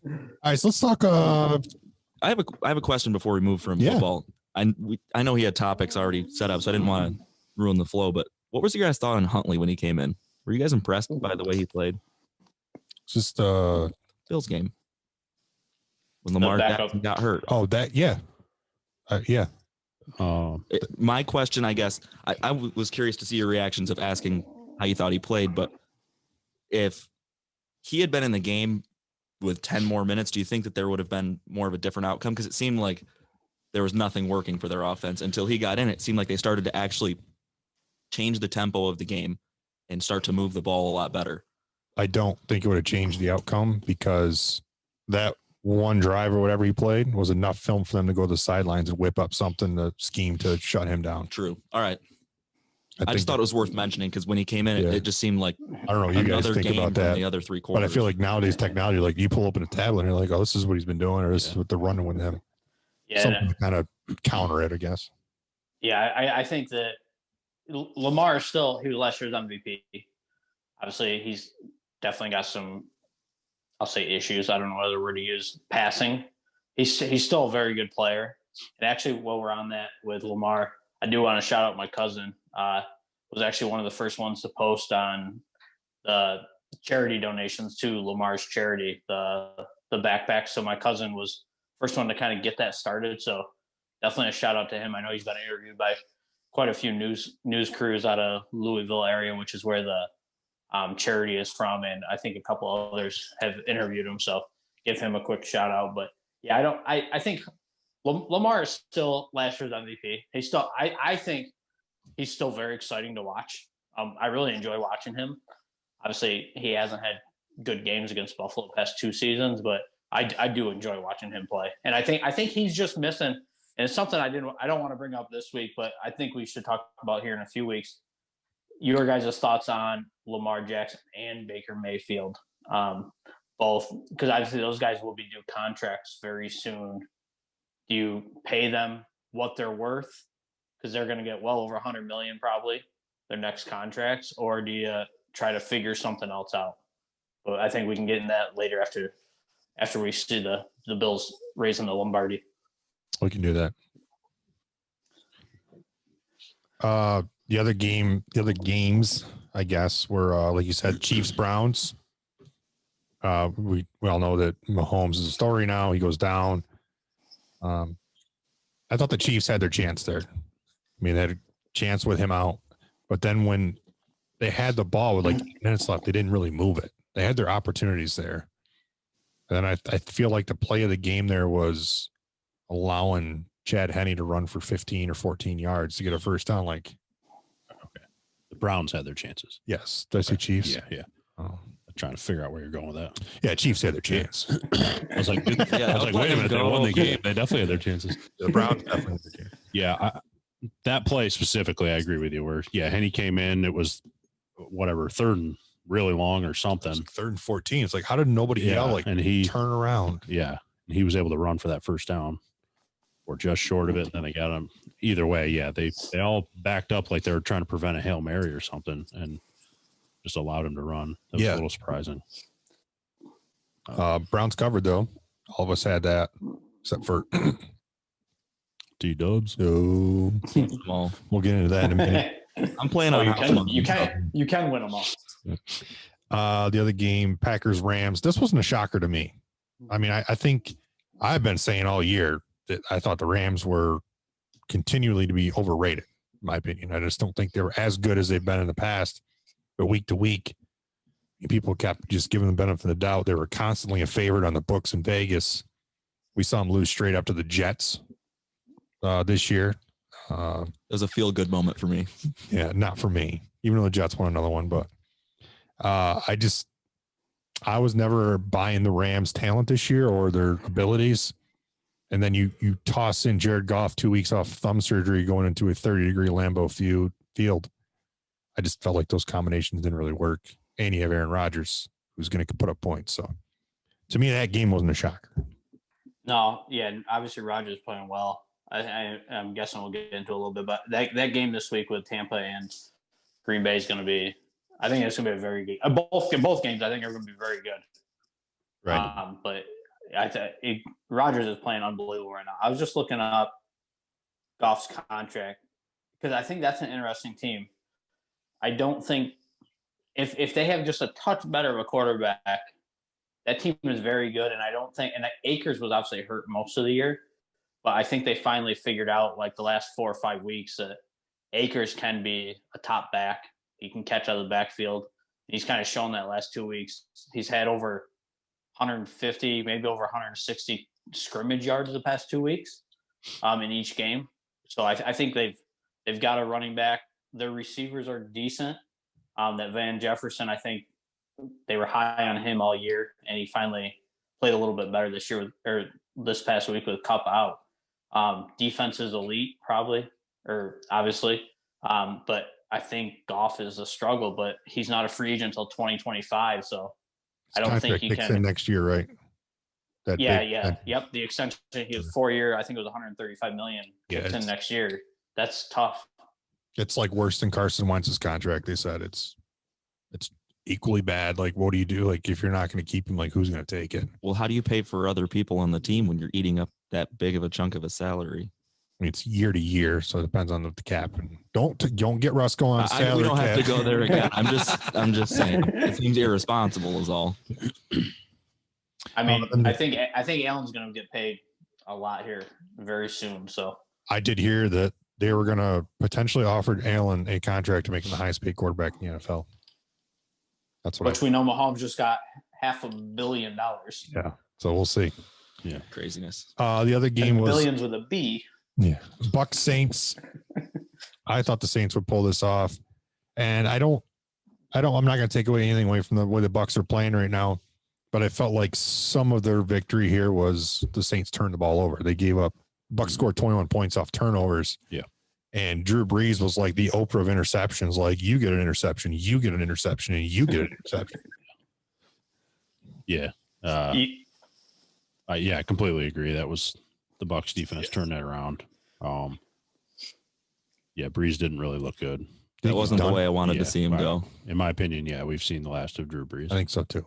All right, so let's talk. I have a question before we move from football. I know he had topics already set up, so I didn't want to ruin the flow. But what was your guys' thought on Huntley when he came in? Were you guys impressed by the way he played? Just Bills game when Lamar Jackson got hurt. Oh, that yeah. My question, I guess, I was curious to see your reactions of asking how you thought he played. But if he had been in the game with 10 more minutes, do you think that there would have been more of a different outcome? Because it seemed like there was nothing working for their offense until he got in. It seemed like they started to actually change the tempo of the game and start to move the ball a lot better. I don't think it would have changed the outcome because that one drive or whatever he played was enough film for them to go to the sidelines and whip up something to scheme to shut him down. True. All right. I just thought it was worth mentioning because when he came in, it just seemed like I don't know what you guys think about that. The other 3 quarters. But I feel like nowadays technology, like you pull open a tablet and you're like, oh, this is what he's been doing, or this is what they're running with him. Yeah, something to kind of counter it, I guess. Yeah, I think that Lamar is still, he was last year's MVP. Obviously, he's definitely got some, I'll say, issues. I don't know whether we're to use passing. He's still a very good player. And actually, while we're on that with Lamar, I do want to shout out my cousin. Was actually one of the first ones to post on the charity donations to Lamar's charity, the backpack. So my cousin was first one to kind of get that started. So definitely a shout out to him. I know he's been interviewed by quite a few news crews out of Louisville area, which is where the charity is from, and I think a couple others have interviewed him. So give him a quick shout out. But yeah, I think Lamar is still last year's MVP. He's still, I think he's still very exciting to watch. I really enjoy watching him. Obviously, he hasn't had good games against Buffalo the past 2 seasons, but I do enjoy watching him play. And I think he's just missing, and it's something I don't want to bring up this week, but I think we should talk about here in a few weeks. Your guys' thoughts on Lamar Jackson and Baker Mayfield, both, because obviously those guys will be due contracts very soon. Do you pay them what they're worth, because they're going to get well over $100 million probably their next contracts, or do you try to figure something else out? But I think we can get in that later after we see the Bills raising the Lombardi. We can do that. The other games, I guess, were like you said, Chiefs Browns. We all know that Mahomes is a story now. He goes down. I thought the Chiefs had their chance there. I mean, they had a chance with him out, but then when they had the ball with like 8 minutes left, they didn't really move it. They had their opportunities there. And then I feel like the play of the game there was allowing Chad Henne to run for 15 or 14 yards to get a first down. Like, The Browns had their chances. yes, did I say Chiefs? Yeah. Oh. I'm trying to figure out where you're going with that. Yeah, Chiefs had their chance. I was like, wait a minute, they won the game. They definitely had their chances. The Browns definitely had their chance. Yeah, that play specifically, I agree with you. Where Henne came in, it was whatever, third and really long or something. Like 3rd and 14. It's like, how did nobody yell? Like, and he turn around. Yeah, and he was able to run for that first down, or just short of it. And then they got him. Either way, yeah, they all backed up like they were trying to prevent a Hail Mary or something, and just allowed him to run. That was a little surprising. Browns covered though. All of us had that, except for T-Dubs. So Well, we'll get into that in a minute. I'm playing on you can win them all. The other game, Packers Rams. This wasn't a shocker to me. I mean, I think I've been saying all year that I thought the Rams were continually to be overrated, in my opinion. I just don't think they were as good as they've been in the past. But week to week, people kept just giving them the benefit of the doubt. They were constantly a favorite on the books in Vegas. We saw them lose straight up to the Jets this year. It was a feel-good moment for me. Yeah, not for me, even though the Jets won another one. But I was never buying the Rams' talent this year or their abilities. And then you toss in Jared Goff 2 weeks off thumb surgery going into a 30-degree Lambeau field. I just felt like those combinations didn't really work. And you have Aaron Rodgers, who's going to put up points. So to me, that game wasn't a shocker. No, yeah, obviously Rodgers playing well. I'm guessing we'll get into a little bit, but that game this week with Tampa and Green Bay is going to be. I think it's going to be a very good. Both games, I think, are going to be very good. Right. But Rodgers is playing unbelievable right now. I was just looking up Goff's contract because I think that's an interesting team. I don't think if they have just a touch better of a quarterback, that team is very good. And I don't think, and Akers was obviously hurt most of the year, but I think they finally figured out like the last 4 or 5 weeks that Akers can be a top back. He can catch out of the backfield. He's kind of shown that last 2 weeks. He's had over 150, maybe over 160 scrimmage yards the past 2 weeks in each game. So I think they've got a running back. Their receivers are decent. That Van Jefferson, I think they were high on him all year, and he finally played a little bit better this year or this past week with Kupp out. Defense is elite, probably, or obviously. But I think Goff is a struggle, but he's not a free agent until 2025 . So I don't think he can. Next year, right? Yep. The extension, he was 4 year. I think it was 135 million. Kicks in next year. That's tough. It's like worse than Carson Wentz's contract. They said it's equally bad. Like, what do you do? Like, if you're not going to keep him, like, who's going to take it? Well, how do you pay for other people on the team when you're eating up that big of a chunk of a salary? I mean, it's year to year, so it depends on the cap. And don't get Russ going on salary. We don't have to go there again. I'm just saying it seems irresponsible is all. I mean, I think Allen's going to get paid a lot here very soon. So I did hear that they were going to potentially offer Allen a contract to make him the highest paid quarterback in the NFL. That's what. Which we know Mahomes just got $500 million. Yeah, so we'll see. Yeah, craziness. The other game was billions with a B. Yeah, Bucs Saints. I thought the Saints would pull this off, and I'm not going to take anything away from the way the Bucs are playing right now, but I felt like some of their victory here was the Saints turned the ball over. They gave up. Bucs scored 21 points off turnovers. Yeah. And Drew Brees was like the Oprah of interceptions. Like, you get an interception, you get an interception, and you get an interception. Yeah. I completely agree. That was the Bucs defense turned that around. Brees didn't really look good. That wasn't the way I wanted to see him go. In my opinion, we've seen the last of Drew Brees. I think so too.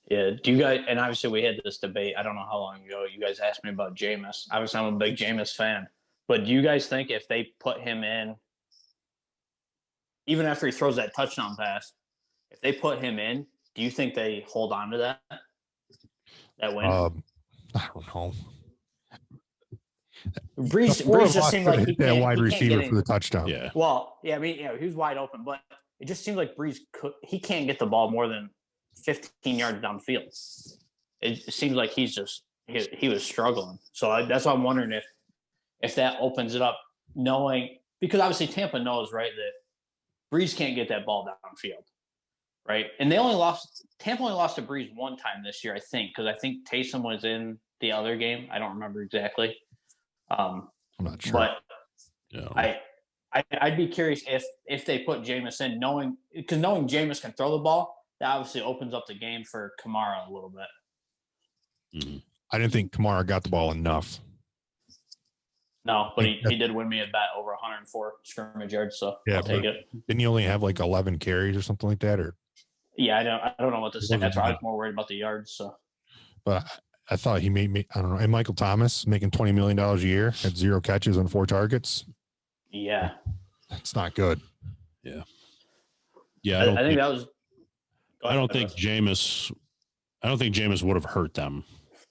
Yeah. Do you guys, and obviously we had this debate, I don't know how long ago, you guys asked me about Jameis. Obviously I'm a big Jameis fan, but do you guys think if they put him in, even after he throws that touchdown pass, if they put him in, do you think they hold on to that win? I don't know. Brees just seemed like he that can't, wide he receiver can't for the touchdown. Yeah. Well, yeah, I mean, he was wide open, but it just seemed like Brees he can't get the ball more than 15 yards downfield. it seems like he was struggling. So that's why I'm wondering if that opens it up, knowing, because obviously Tampa knows, right, that Brees can't get that ball downfield, right? And Tampa only lost to Brees one time this year, I think, because I think Taysom was in the other game. I don't remember exactly. I'm not sure. But Yeah. I'd be curious if they put Jameis in, knowing Jameis can throw the ball, that obviously opens up the game for Kamara a little bit. Mm-hmm. I didn't think Kamara got the ball enough. No, but he did win me a bet over 104 scrimmage yards, so Yeah, I'll take it. Didn't he only have like 11 carries or something like that? Or Yeah, I don't know what the stats are. I was more worried about the yards. So, but I thought he made me. I don't know. And Michael Thomas making $20 million a year at 0 catches on 4 targets. yeah, It's not good. Yeah. I think that was. I don't think Jameis would have hurt them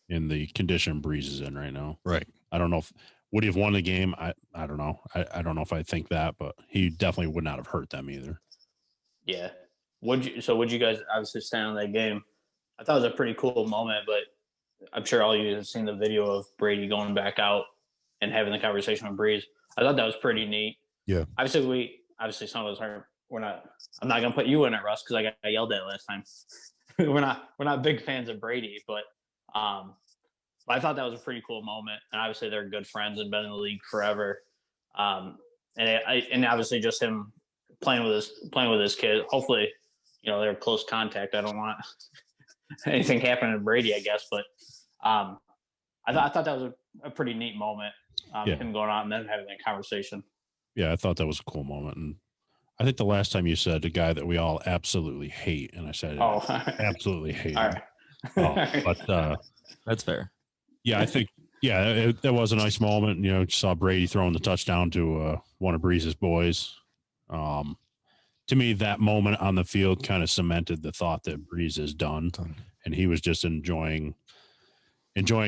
in the condition Breeze is in right now. Right. I don't know if would he have won the game. I don't know. I don't know if I think that, but he definitely would not have hurt them either. Yeah. Would you guys obviously stand on that game? I thought it was a pretty cool moment, but I'm sure all you have seen the video of Brady going back out and having the conversation with Breeze. I thought that was pretty neat. Yeah. Obviously some of us aren't. I'm not gonna put you in it, Russ, because I got yelled at last time. we're not big fans of Brady, but I thought that was a pretty cool moment. And obviously they're good friends and been in the league forever. And obviously just him playing with his kid. Hopefully, they're close contact. I don't want anything happening to Brady, I guess, but I thought that was a pretty neat moment. Him going out and then having that conversation. Yeah, I thought that was a cool moment. And I think the last time you said the guy that we all absolutely hate, and I said, absolutely hate. All right. But That's fair. Yeah, I think, that was a nice moment. Saw Brady throwing the touchdown to one of Breeze's boys. To me, that moment on the field kind of cemented the thought that Breeze is done, and he was just enjoying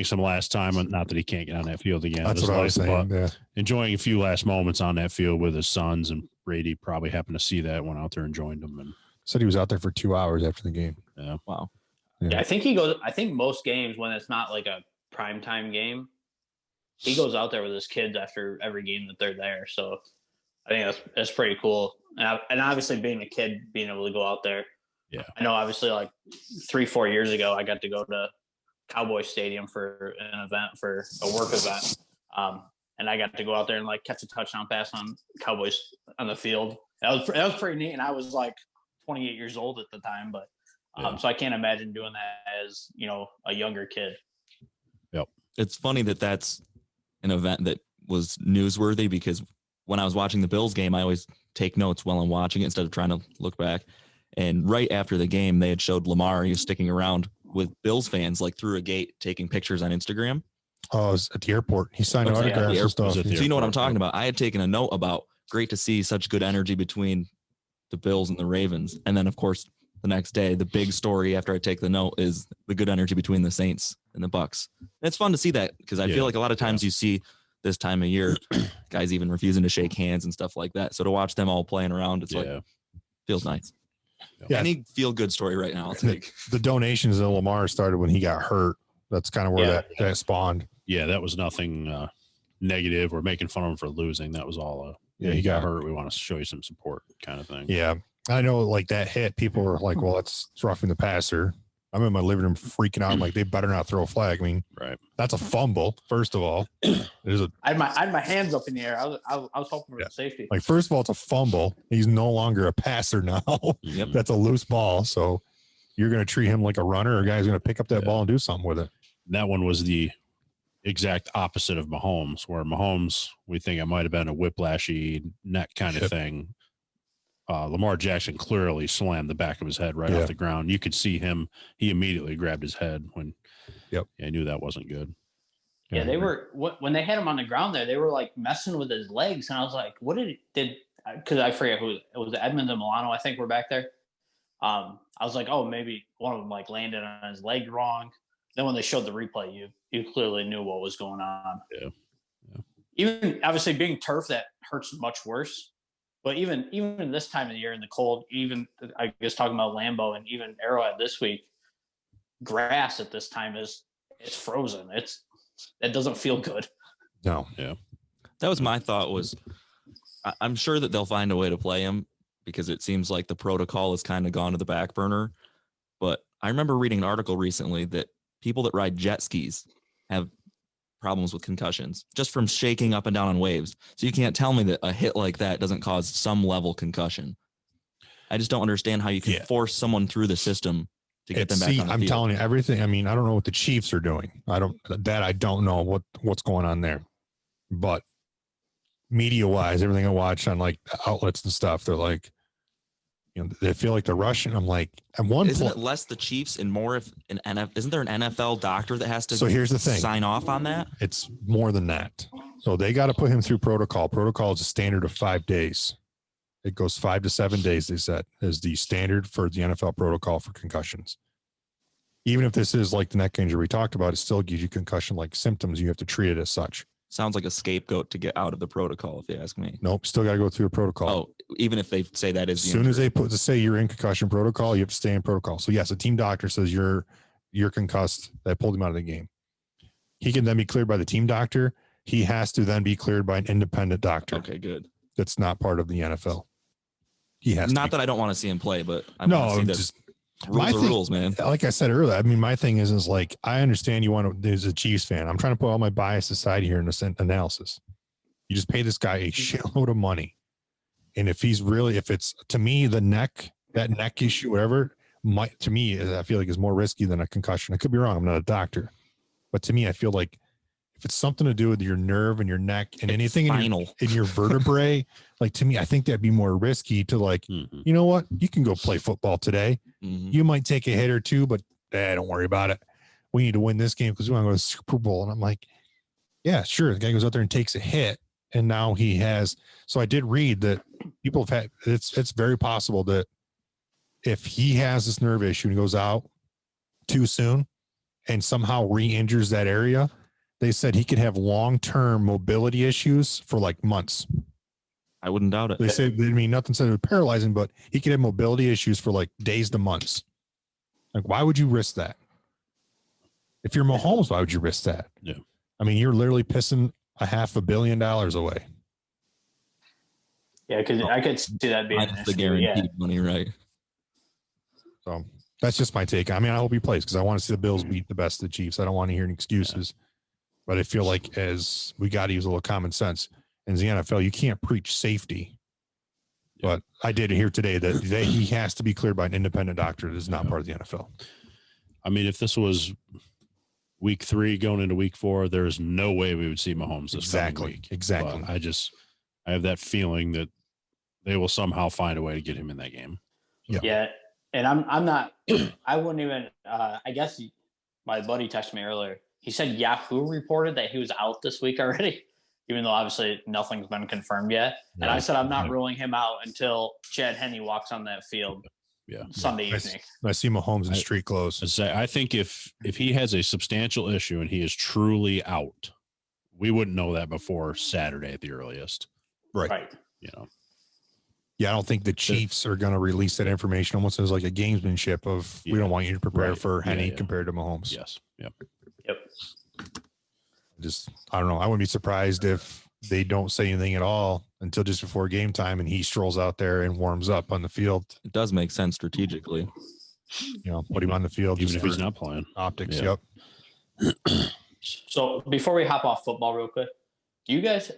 some last time. Not that he can't get on that field again. That's what I was saying. Yeah. Enjoying a few last moments on that field with his sons, and Brady probably happened to see that, went out there and joined them, and said he was out there for 2 hours after the game. Yeah. Wow. Yeah, I think most games, when it's not like a primetime game, he goes out there with his kids after every game that they're there. So I think that's pretty cool. And obviously being a kid, being able to go out there. Yeah. I know obviously like 3-4 years ago, I got to go to Cowboy Stadium for an event, for a work event. And I got to go out there and like catch a touchdown pass on Cowboys on the field. That was pretty neat. And I was like 28 years old at the time, but so I can't imagine doing that as, a younger kid. Yep. It's funny that that's an event that was newsworthy, because when I was watching the Bills game, I always take notes while I'm watching it instead of trying to look back. And right after the game, they had showed Lamar. He was sticking around with Bills fans, like through a gate, taking pictures on Instagram. Oh, it was at the airport. He signed autographs and stuff. So you know what I'm talking about. I had taken a note about great to see such good energy between the Bills and the Ravens. And then, of course, the next day, the big story after I take the note is the good energy between the Saints and the Bucks. And it's fun to see that, because I feel like a lot of times you see this time of year, guys even refusing to shake hands and stuff like that. So to watch them all playing around, it's like, feels nice. Yeah. Any feel good story right now, I'll take. The donations that Lamar started when he got hurt. That's kind of where that spawned. Yeah, that was nothing negative or making fun of him for losing. That was all he got hurt. We want to show you some support kind of thing. Yeah. I know, like, that hit, people were like, well, it's roughing the passer. I'm in my living room freaking out. I'm like, they better not throw a flag. I mean, right. That's a fumble, first of all. I had my hands up in the air. I was hoping for the safety. Like, first of all, it's a fumble. He's no longer a passer now. Yep. That's a loose ball. So you're going to treat him like a runner, or a guy's going to pick up that ball and do something with it. That one was the exact opposite of Mahomes, where Mahomes, we think it might have been a whiplashy neck kind of thing. Lamar Jackson clearly slammed the back of his head right off the ground. You could see him. He immediately grabbed his head when I knew that wasn't good. Yeah, they were, when they had him on the ground there, they were like messing with his legs. And I was like, because I forget who, it was Edmonds and Milano, I think, were back there. I was like, oh, maybe one of them like landed on his leg wrong. Then when they showed the replay, you clearly knew what was going on. Yeah. Even obviously being turf, that hurts much worse. But even this time of the year in the cold, even I guess talking about Lambeau and even Arrowhead this week, grass at this time it's frozen. It doesn't feel good. No. Yeah. That was my thought. Was I'm sure that they'll find a way to play him because it seems like the protocol has kind of gone to the back burner. But I remember reading an article recently that people that ride jet skis have problems with concussions just from shaking up and down on waves. So you can't tell me that a hit like that doesn't cause some level concussion. I just don't understand how you can force someone through the system to get them back on the I'm field. telling you everything. I mean, I don't know what the Chiefs are doing. I don't know what's going on there. But media wise, everything I watch on like outlets and stuff, they're like, they feel like they're rushing. I'm like, at one Isn't point, it less the Chiefs and more if isn't there an NFL doctor that has to so here's the thing, sign off on that? It's more than that. So they got to put him through protocol. Protocol is a standard of 5 days. It goes 5 to 7 days, they said, is the standard for the NFL protocol for concussions. Even if this is like the neck injury we talked about, it still gives you concussion-like symptoms. You have to treat it as such. Sounds like a scapegoat to get out of the protocol, if you ask me. Nope, still got to go through a protocol. Oh, even if they say that is as soon as they say you're in concussion protocol, you have to stay in protocol. So yes, a team doctor says you're concussed. That pulled him out of the game. He can then be cleared by the team doctor. He has to then be cleared by an independent doctor. Okay, good. That's not part of the NFL. He has not that I don't want to see him play, but I want to see just rules are rules, man. Like I said earlier, I mean, my thing is like, I understand you want to, there's a Chiefs fan. I'm trying to put all my bias aside here in this analysis. You just pay this guy a shitload of money. And if it's to me, that neck issue, whatever, to me, I feel like is more risky than a concussion. I could be wrong. I'm not a doctor, but to me, I feel like if it's something to do with your nerve and your neck and anything in your vertebrae, like to me, I think that'd be more risky to like, you know what? You can go play football today. You might take a hit or two, but don't worry about it. We need to win this game because we want to go to the Super Bowl. And I'm like, yeah, sure. The guy goes out there and takes a hit. And now he has. So I did read that people have had, it's very possible that if he has this nerve issue and goes out too soon and somehow re-injures that area, they said he could have long-term mobility issues for like months. I wouldn't doubt it. They say, I mean, nothing said it was paralyzing, but he could have mobility issues for like days to months. Like, why would you risk that? If you're Mahomes, why would you risk that? Yeah. I mean, you're literally pissing $500 million away. Yeah, because I could see that being the guaranteed money, right? So that's just my take. I mean, I hope he plays because I want to see the Bills beat the best of the Chiefs. I don't want to hear any excuses. But I feel like as we got to use a little common sense. In the NFL, you can't preach safety. But I did hear today that he has to be cleared by an independent doctor. That is not part of the NFL. I mean, if this was week 3 going into week 4, there's no way we would see Mahomes this coming week. Exactly. But I have that feeling that they will somehow find a way to get him in that game. So. Yeah. And I'm not, I wouldn't even, I guess my buddy texted me earlier. He said Yahoo reported that he was out this week already, even though obviously nothing's been confirmed yet. And I said, I'm not ruling him out until Chad Henne walks on that field Sunday evening. I see Mahomes in street clothes. I think if he has a substantial issue and he is truly out, we wouldn't know that before Saturday at the earliest. Right. Yeah, I don't think the Chiefs are going to release that information almost as like a gamesmanship of we don't want you to prepare for Henne compared to Mahomes. Yes. Yep. I don't know. I wouldn't be surprised if they don't say anything at all until just before game time and he strolls out there and warms up on the field. It does make sense strategically. Put him on the field. Even if he's not playing. Optics, Yeah. Yep. So before we hop off football real quick, do you guys,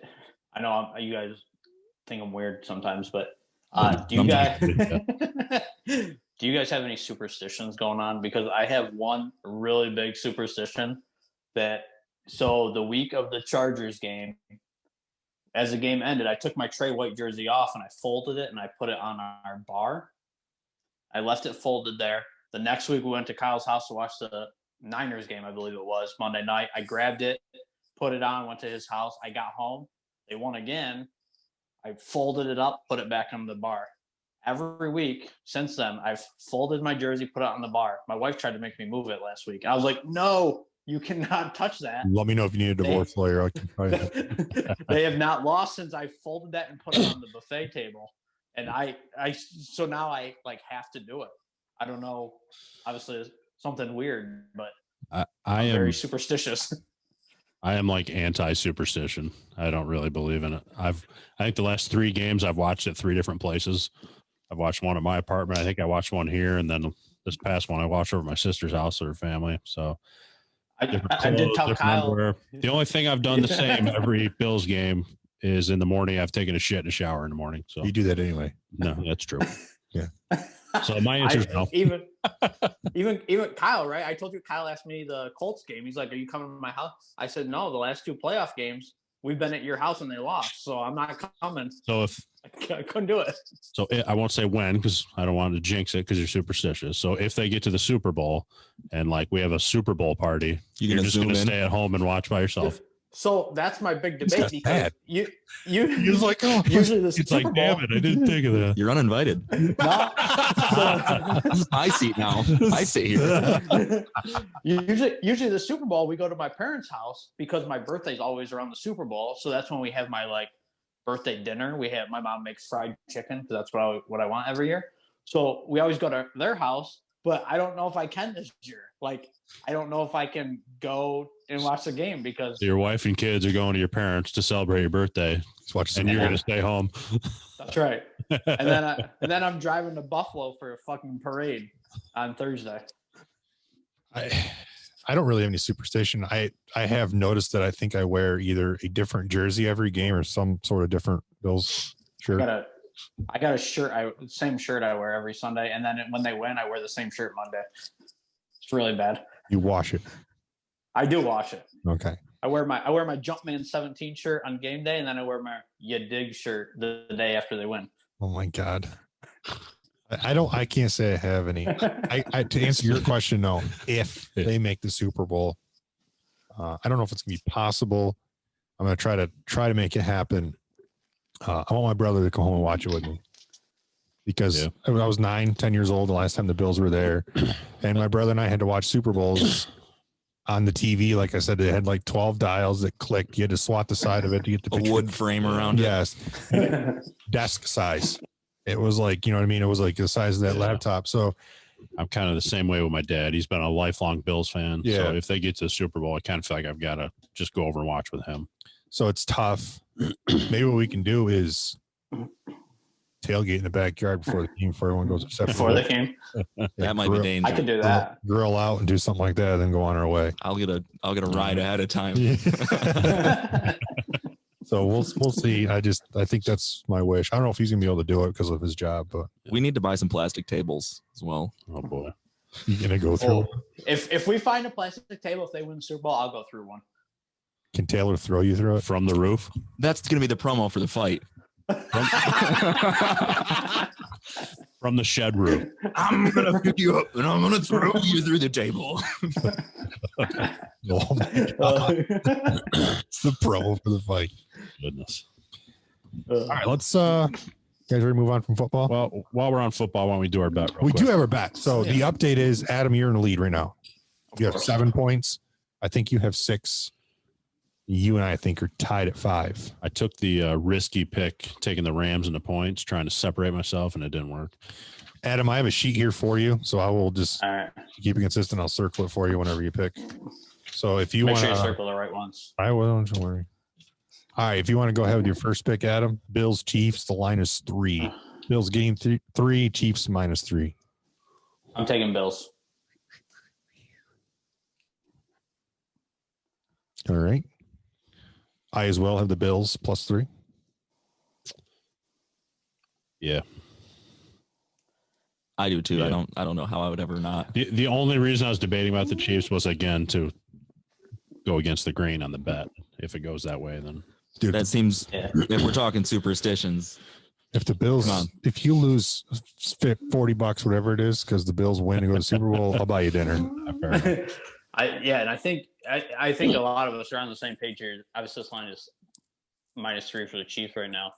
I know you guys think I'm weird sometimes, but do you guys have any superstitions going on? Because I have one really big superstition so the week of the Chargers game, as the game ended, I took my Trey White jersey off and I folded it and I put it on our bar. I left it folded there. The next week we went to Kyle's house to watch the Niners game, I believe it was, Monday night. I grabbed it, put it on, went to his house. I got home. They won again. I folded it up, put it back on the bar. Every week since then, I've folded my jersey, put it on the bar. My wife tried to make me move it last week. I was like, no, you cannot touch that. Let me know if you need a divorce lawyer. They have not lost since I folded that and put it on the buffet table. And so now I like have to do it. I don't know. Obviously, something weird, but I I'm am very superstitious. I am like anti-superstition. I don't really believe in it. I think the last 3 games I've watched at 3 different places. I've watched one at my apartment. I think I watched one here, and then this past one I watched over at my sister's house or her family. So I did tell Kyle. Underwear. The only thing I've done the same every Bills game is in the morning I've taken a shit in the shower in the morning. So You do that anyway. no, that's true. Yeah. So my answer is no. Even Kyle, right? I told you Kyle asked me the Colts game. He's like, "Are you coming to my house?" I said, "No. The last 2 playoff games, we've been at your house and they lost, so I'm not coming." So if I couldn't do it. So I won't say when because I don't want to jinx it because you're superstitious. So if they get to the Super Bowl and like we have a Super Bowl party, you're just going to stay at home and watch by yourself. So that's my big debate because bad. you He was like, oh, usually the it's Super like, Bowl. damn it, I didn't think of that. You're uninvited. No. This is my seat now. I sit here. usually the Super Bowl, we go to my parents' house because my birthday's always around the Super Bowl. So that's when we have my like birthday dinner. My mom makes fried chicken because that's what I want every year. So we always go to their house, but I don't know if I can this year. Like, I don't know if I can go and watch the game because Your wife and kids are going to your parents to celebrate your birthday, and you're going to stay home. that's right. And then I'm driving to Buffalo for a fucking parade on Thursday. I don't really have any superstition. I have noticed that I think I wear either a different jersey every game or some sort of different Bills shirt. I got a shirt. Same shirt I wear every Sunday, and then when they win, I wear the same shirt Monday. It's really bad. You wash it. I do wash it. Okay. I wear my Jumpman 17 shirt on game day, and then I wear my You Dig shirt the day after they win. Oh my God. I can't say I have any. To answer your question, no. If they make the Super Bowl, I don't know if it's gonna be possible. I'm gonna try to make it happen. I want my brother to come home and watch it with me because I was 9-10 years old the last time the Bills were there, and my brother and I had to watch Super Bowls on the TV. Like I said, they had like 12 dials that clicked. You had to swat the side of it to get the picture. A wood frame around it. Yes, desk size. It was like, you know what I mean? It was like the size of that laptop. So I'm kind of the same way with my dad. He's been a lifelong Bills fan. Yeah. So if they get to the Super Bowl, I kind of feel like I've got to just go over and watch with him. So it's tough. Maybe what we can do is tailgate in the backyard before the game, before everyone goes except Before the game. That might be dangerous. I could do that. Grill out and do something like that, then go on our way. I'll get a ride ahead of time. So we'll see. I think that's my wish. I don't know if he's gonna be able to do it because of his job, but We need to buy some plastic tables as well. Oh boy. you gonna go through. If we find a plastic table, if they win the Super Bowl, I'll go through one. Can Taylor throw you through it? From the roof. That's going to be the promo for the fight. From the shed roof. I'm going to pick you up and I'm going to throw you through the table. Oh my God. It's the promo for the fight. Goodness. All right, let's guys ready to move on from football? Well, while we're on football, why don't we do our bet real We quick? do have our bet. So the update is, Adam, you're in the lead right now. You have 7 points. I think you have 6. You and I think are tied at 5. I took the risky pick, taking the Rams and the points, trying to separate myself, and it didn't work. Adam, I have a sheet here for you, so I will just All right. keep it consistent. I'll circle it for you whenever you pick. So if you Make want sure you to, circle the right ones. I will. Don't you worry. All right, if you want to go ahead with your first pick, Adam, Bills Chiefs. The line is 3. Bills getting 3. Chiefs -3. I'm taking Bills. All right. I as well have the Bills +3. Yeah. I do too. Yeah. I don't know how I would ever not. The only reason I was debating about the Chiefs was, again, to go against the grain on the bet. If it goes that way, then. Dude, That seems, Yeah. if we're talking superstitions, if the Bills, Come on. if you lose $40, whatever it is, because the Bills win and go to the Super Bowl, I'll buy you dinner. And I think a lot of us are on the same page here. Obviously, this line is -3 for the Chiefs right now.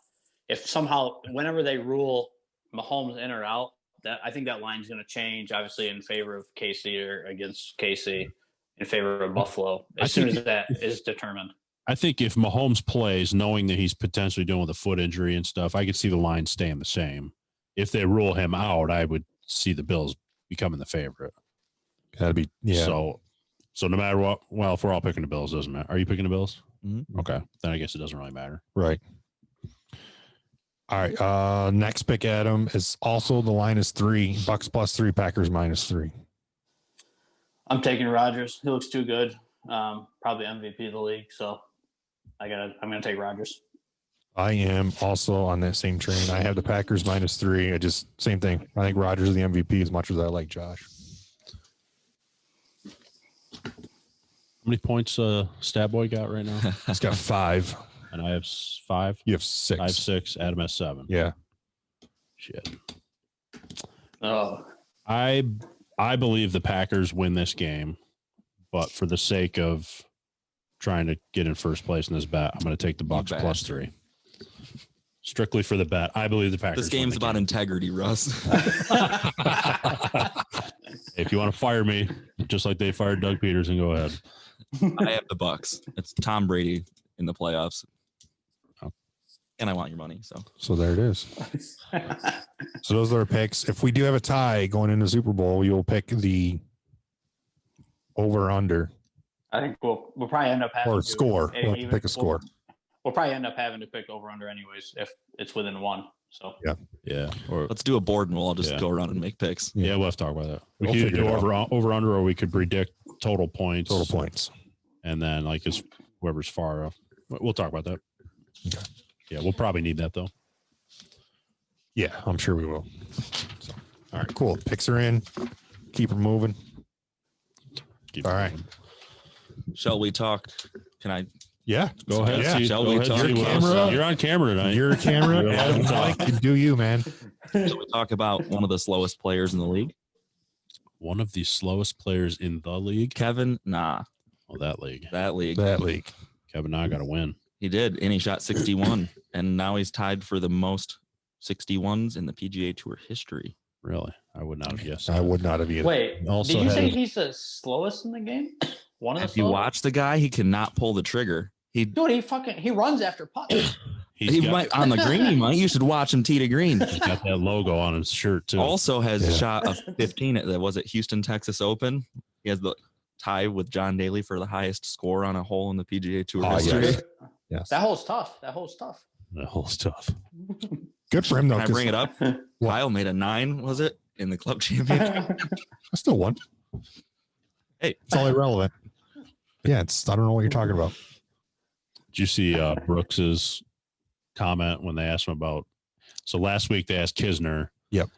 If somehow, whenever they rule Mahomes in or out, that I think that line's going to change, obviously, in favor of KC or against KC, in favor of Buffalo, as soon as that is determined. I think if Mahomes plays, knowing that he's potentially dealing with a foot injury and stuff, I could see the line staying the same. If they rule him out, I would see the Bills becoming the favorite. That'd be So no matter what, well, if we're all picking the Bills, doesn't matter. Are you picking the Bills? Mhm. Okay, then I guess it doesn't really matter. right. All right. Next pick, Adam, is also the line is 3. Bucks +3, Packers -3. I'm taking Rodgers. He looks too good. Probably MVP of the league. So I'm gonna take Rodgers. I am also on that same train. I have the Packers -3. I just same thing. I think Rodgers is the MVP as much as I like Josh. How many points Stat Boy got right now? He's got 5. And I have 5. You have 6. I have 6. Adam has 7. Yeah. Shit. Oh, I believe the Packers win this game, but for the sake of trying to get in first place in this bet, I'm going to take the Bucks +3. Strictly for the bet. I believe the Packers. This game's about integrity, Russ. If you want to fire me, just like they fired Doug Peterson, go ahead. I have the Bucks. It's Tom Brady in the playoffs. Oh. And I want your money. So there it is. So those are our picks. If we do have a tie going into Super Bowl, you'll pick the over/under I think we'll probably end up having or to score. We'll have to pick a score. We'll probably end up having to pick over/under anyways if it's within 1. So Yeah. Or let's do a board and we'll all just Yeah. go around and make picks. yeah, we'll have to talk about that. We We'll could figure do it out. over under, or we could predict total points. Total points. And then like it's whoever's far off. We'll talk about that. Okay. Yeah, we'll probably need that though. Yeah, I'm sure we will. So, all right, cool. Picks are in. Keep her moving. Keep All it right. going. Shall we talk? Can I? Yeah. Go ahead. Yeah. Steve. Shall Go we ahead, talk? Steve. Your camera. You're on camera tonight. Your camera. You're allowed to talk. Mike, do you, man? Shall we talk about one of the slowest players in the league? One of the slowest players in the league. Kevin Nah. Oh, that league. That league. That league. Kevin, I got to win. He did, and he shot 61, and now he's tied for the most 61s in the PGA Tour history. Really? I would not have guessed. I would not have either. wait, Also did you say has- he's the slowest in the game? One of the If you slowest? watch the guy, he cannot pull the trigger. Dude, he runs after putts. He got, might on the green. He might. You should watch him tee to green. he's got that logo on his shirt too. Also has Yeah. shot a 15 at the was it Houston Texas Open. He has the tie with John Daly for the highest score on a hole in the PGA Tour Oh, history. yes. Yes. That hole's tough. That whole stuff. Good for him, though. Can I 'cause bring it up? What? Kyle made a 9, was it, in the club championship? I still won. Hey, It's all irrelevant. Yeah, I don't know what you're talking about. Did you see Brooks's comment when they asked him about? So last week they asked Kisner. Yep.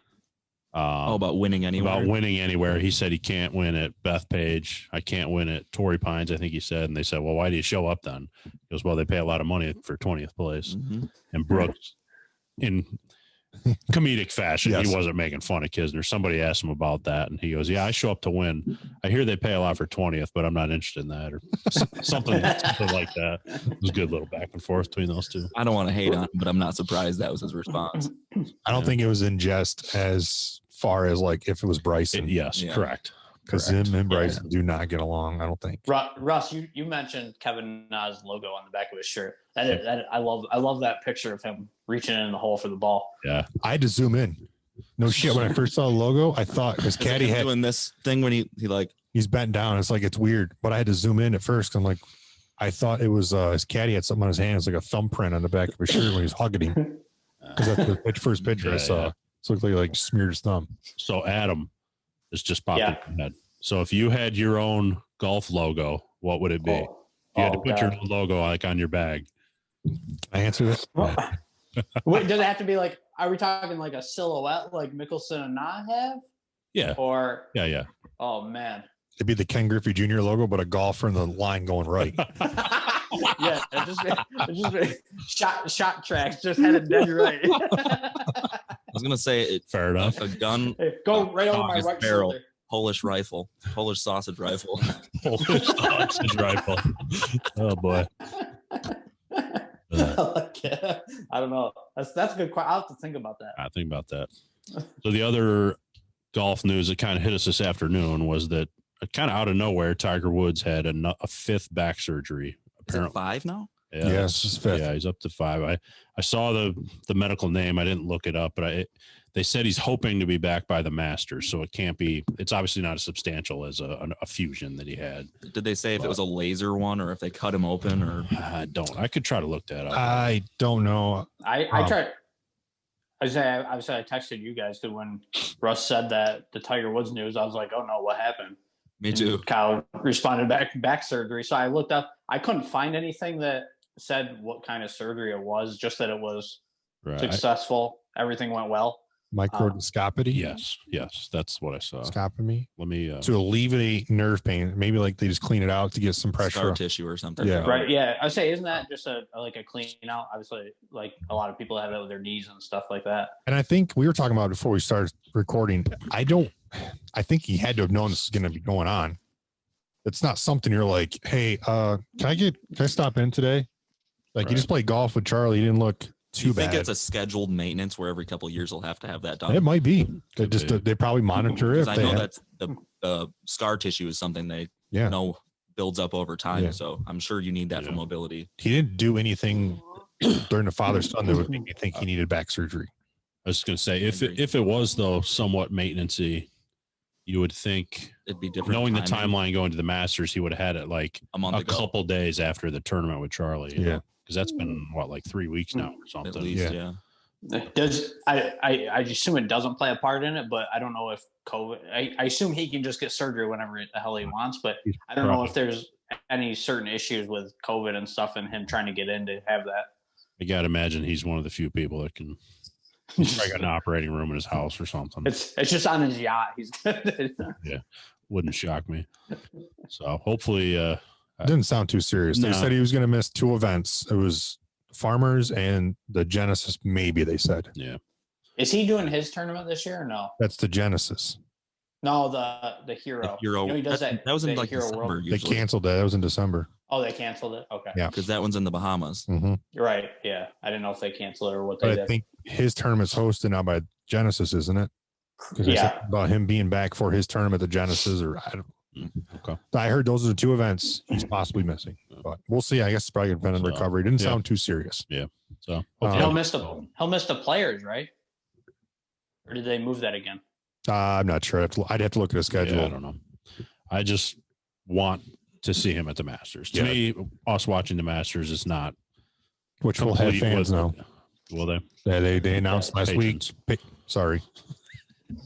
about winning anywhere. About winning anywhere. He said he can't win at Bethpage. I can't win at Torrey Pines, I think he said. And they said, well, why do you show up then? He goes, well, they pay a lot of money for 20th place. Mhm. And Brooks, in comedic fashion, Yes. he wasn't making fun of Kisner. Somebody asked him about that, and he goes, yeah, I show up to win. I hear they pay a lot for 20th, but I'm not interested in that, or something like that. It was a good little back and forth between those two. I don't want to hate on him, but I'm not surprised that was his response. I don't think it was in jest as far as like if it was Bryson. Yes, Yeah. correct. Because him and Bryson do not get along, I don't think. Russ, you mentioned Kevin Na's logo on the back of his shirt. I love that picture of him reaching in the hole for the ball. Yeah. I had to zoom in. No shit. When I first saw the logo, I thought his Is it caddy him had doing this thing when he like he's bent down. It's like it's weird, but I had to zoom in at first. I'm like, I thought it was his caddy had something on his hand. It's like a thumbprint on the back of his shirt when he was hugging him. Because that's the first picture I Yeah, saw. yeah. It looked like smeared his thumb. So Adam, this just popped Yeah. in my head. So if you had your own golf logo, what would it be? Oh, You had to put your God. own logo like on your bag. I answer this. Wait, does it have to be like? Are we talking like a silhouette like Mickelson and Na have? Yeah. Or Yeah. oh man, It'd be the Ken Griffey Jr. logo, but a golfer in the line going right. yeah, it just shot tracks just headed dead right. I was gonna say it Fair enough. a gun, Go right over my August right barrel. shoulder. Polish rifle, Polish sausage rifle. Polish sausage rifle. Oh boy. I don't know. That's a good question. I'll have to think about that. I think about that. So the other golf news that kind of hit us this afternoon was that kind of out of nowhere, Tiger Woods had a fifth back surgery. Is it 5 now? Yes, it's fifth. Yeah, he's up to 5. I saw the medical name. I didn't look it up, but they said he's hoping to be back by the Masters, so it can't be. It's obviously not as substantial as a fusion that he had. Did they say if it was a laser one or if they cut him open or? I don't. I could try to look that up. I don't know. I tried. I texted you guys because when Russ said that the Tiger Woods news, I was like, oh no, what happened? Me too. And Kyle responded back surgery. So I looked up. I couldn't find anything that said what kind of surgery it was, just that it was successful. Everything went well. Microdiscopy? Yes, that's what I saw. Scopomy? Let me to alleviate nerve pain. Maybe like they just clean it out to get some pressure. Scar tissue or something. Yeah. Right. Yeah. I would say, isn't that just a clean out? Obviously, like a lot of people have that with their knees and stuff like that. And I think we were talking about it before we started recording. I think he had to have known this was going to be going on. It's not something you're like, hey, can I stop in today? Like you just played golf with Charlie. You didn't look too bad. I think it's a scheduled maintenance where every couple of years they'll have to have that done. It might be. They probably monitor it. I know that's the scar tissue is something they know builds up over time. Yeah. So I'm sure you need that for mobility. He didn't do anything during the father-son that would make me think he needed back surgery. I was going to say, if it was though somewhat maintenance-y, you would think it'd be different. Knowing the timeline going to the Masters, he would have had it like a couple days after the tournament with Charlie. Yeah. Because that's been 3 weeks now or something. At least, yeah. I assume it doesn't play a part in it, but I don't know if COVID. I assume he can just get surgery whenever the hell he wants, but I don't know if there's any certain issues with COVID and stuff and him trying to get in to have that. I gotta imagine he's one of the few people that can. He's probably got an operating room in his house or something. It's just on his yacht. He's yeah, wouldn't shock me. So hopefully, it didn't sound too serious. They said he was going to miss 2 events. It was Farmers and the Genesis. Maybe they said. Yeah. Is he doing his tournament this year or no? That's the Genesis. No, the Hero. The Hero. He does that. That was in Hero December. World. They canceled that. That was in December. Oh, they canceled it. Okay. Yeah, because that one's in the Bahamas. Mm-hmm. You're right. Yeah, I didn't know if they canceled it or what they did. I think his tournament's hosted now by Genesis, isn't it? Yeah. About him being back for his tournament, the Genesis, or I don't. Okay. I heard those are the 2 events he's possibly missing, but we'll see. I guess it's probably depending on recovery. It didn't sound too serious. Yeah. So he'll miss the Players, right? Or did they move that again? I'm not sure. I'd have to look at his schedule. Yeah, I don't know. I just want to see him at the Masters. To me, us watching the Masters is not. Which will have fans now. Will they? Yeah, they announced last week. Sorry.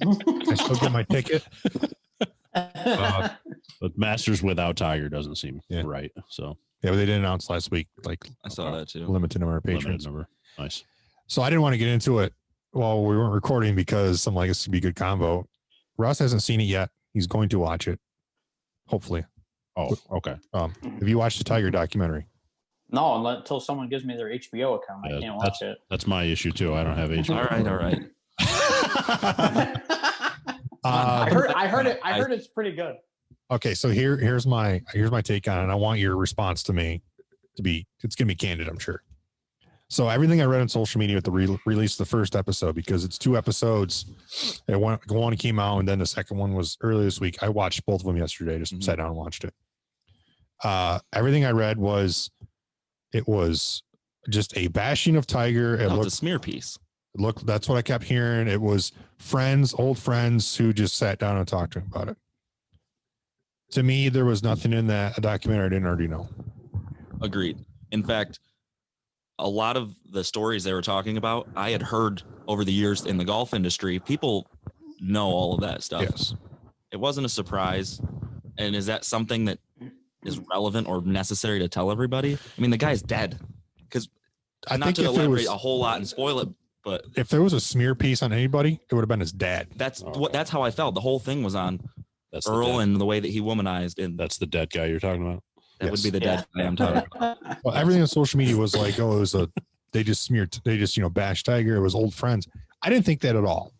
I still get my ticket. But Masters without Tiger doesn't seem right. So but they did announce last week, like I saw that too. Limited number of patrons. Nice. So I didn't want to get into it while we weren't recording because I'm like, this would be a good combo. Russ hasn't seen it yet. He's going to watch it. Hopefully. Oh, okay. Have you watched the Tiger documentary? No, until someone gives me their HBO account. I can't watch it. That's my issue too. I don't have HBO. All right. I heard it's pretty good. Okay, so here's my take on it. And I want your response to me it's gonna be candid, I'm sure. So everything I read on social media at the release of the first episode, because it's 2 episodes. One came out and then the second one was earlier this week. I watched both of them yesterday. Just sat down and watched it. Everything I read it was just a bashing of Tiger. It looked a smear piece. That's what I kept hearing. It was old friends who just sat down and talked to him about it. To me, there was nothing in that documentary I didn't already know. Agreed. In fact, a lot of the stories they were talking about, I had heard over the years in the golf industry. People know all of that stuff. Yes. It wasn't a surprise. And is that something that is relevant or necessary to tell everybody? I mean, the guy's dead. Because not to elaborate a whole lot and spoil it, but if there was a smear piece on anybody, it would have been his dad. That's how I felt. The whole thing was on Earl and the way that he womanized. And that's the dead guy you're talking about. That would be the dead guy I'm talking about. Well, everything on social media was like, oh, it was they just bashed Tiger. It was old friends. I didn't think that at all.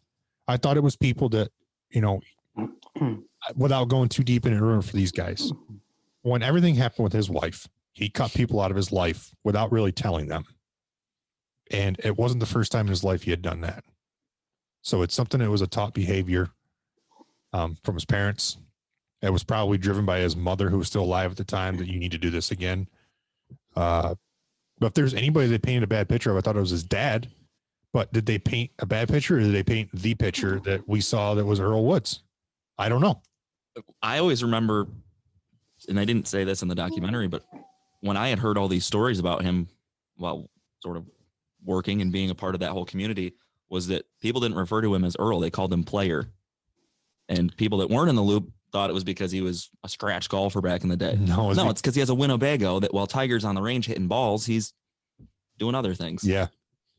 I thought it was people that, without going too deep into it for these guys. When everything happened with his wife, he cut people out of his life without really telling them. And it wasn't the first time in his life he had done that. So it's something that was a taught behavior from his parents. It was probably driven by his mother, who was still alive at the time, that you need to do this again. But if there's anybody that painted a bad picture of, I thought it was his dad, But did they paint a bad picture, or did they paint the picture that we saw that was Earl Woods? I don't know. I always remember, and I didn't say this in the documentary, but when I had heard all these stories about him while sort of working and being a part of that whole community, was that people didn't refer to him as Earl. They called him Player. And people that weren't in the loop thought it was because he was a scratch golfer back in the day. No, it's because he has a Winnebago that while Tiger's on the range hitting balls, he's doing other things. Yeah.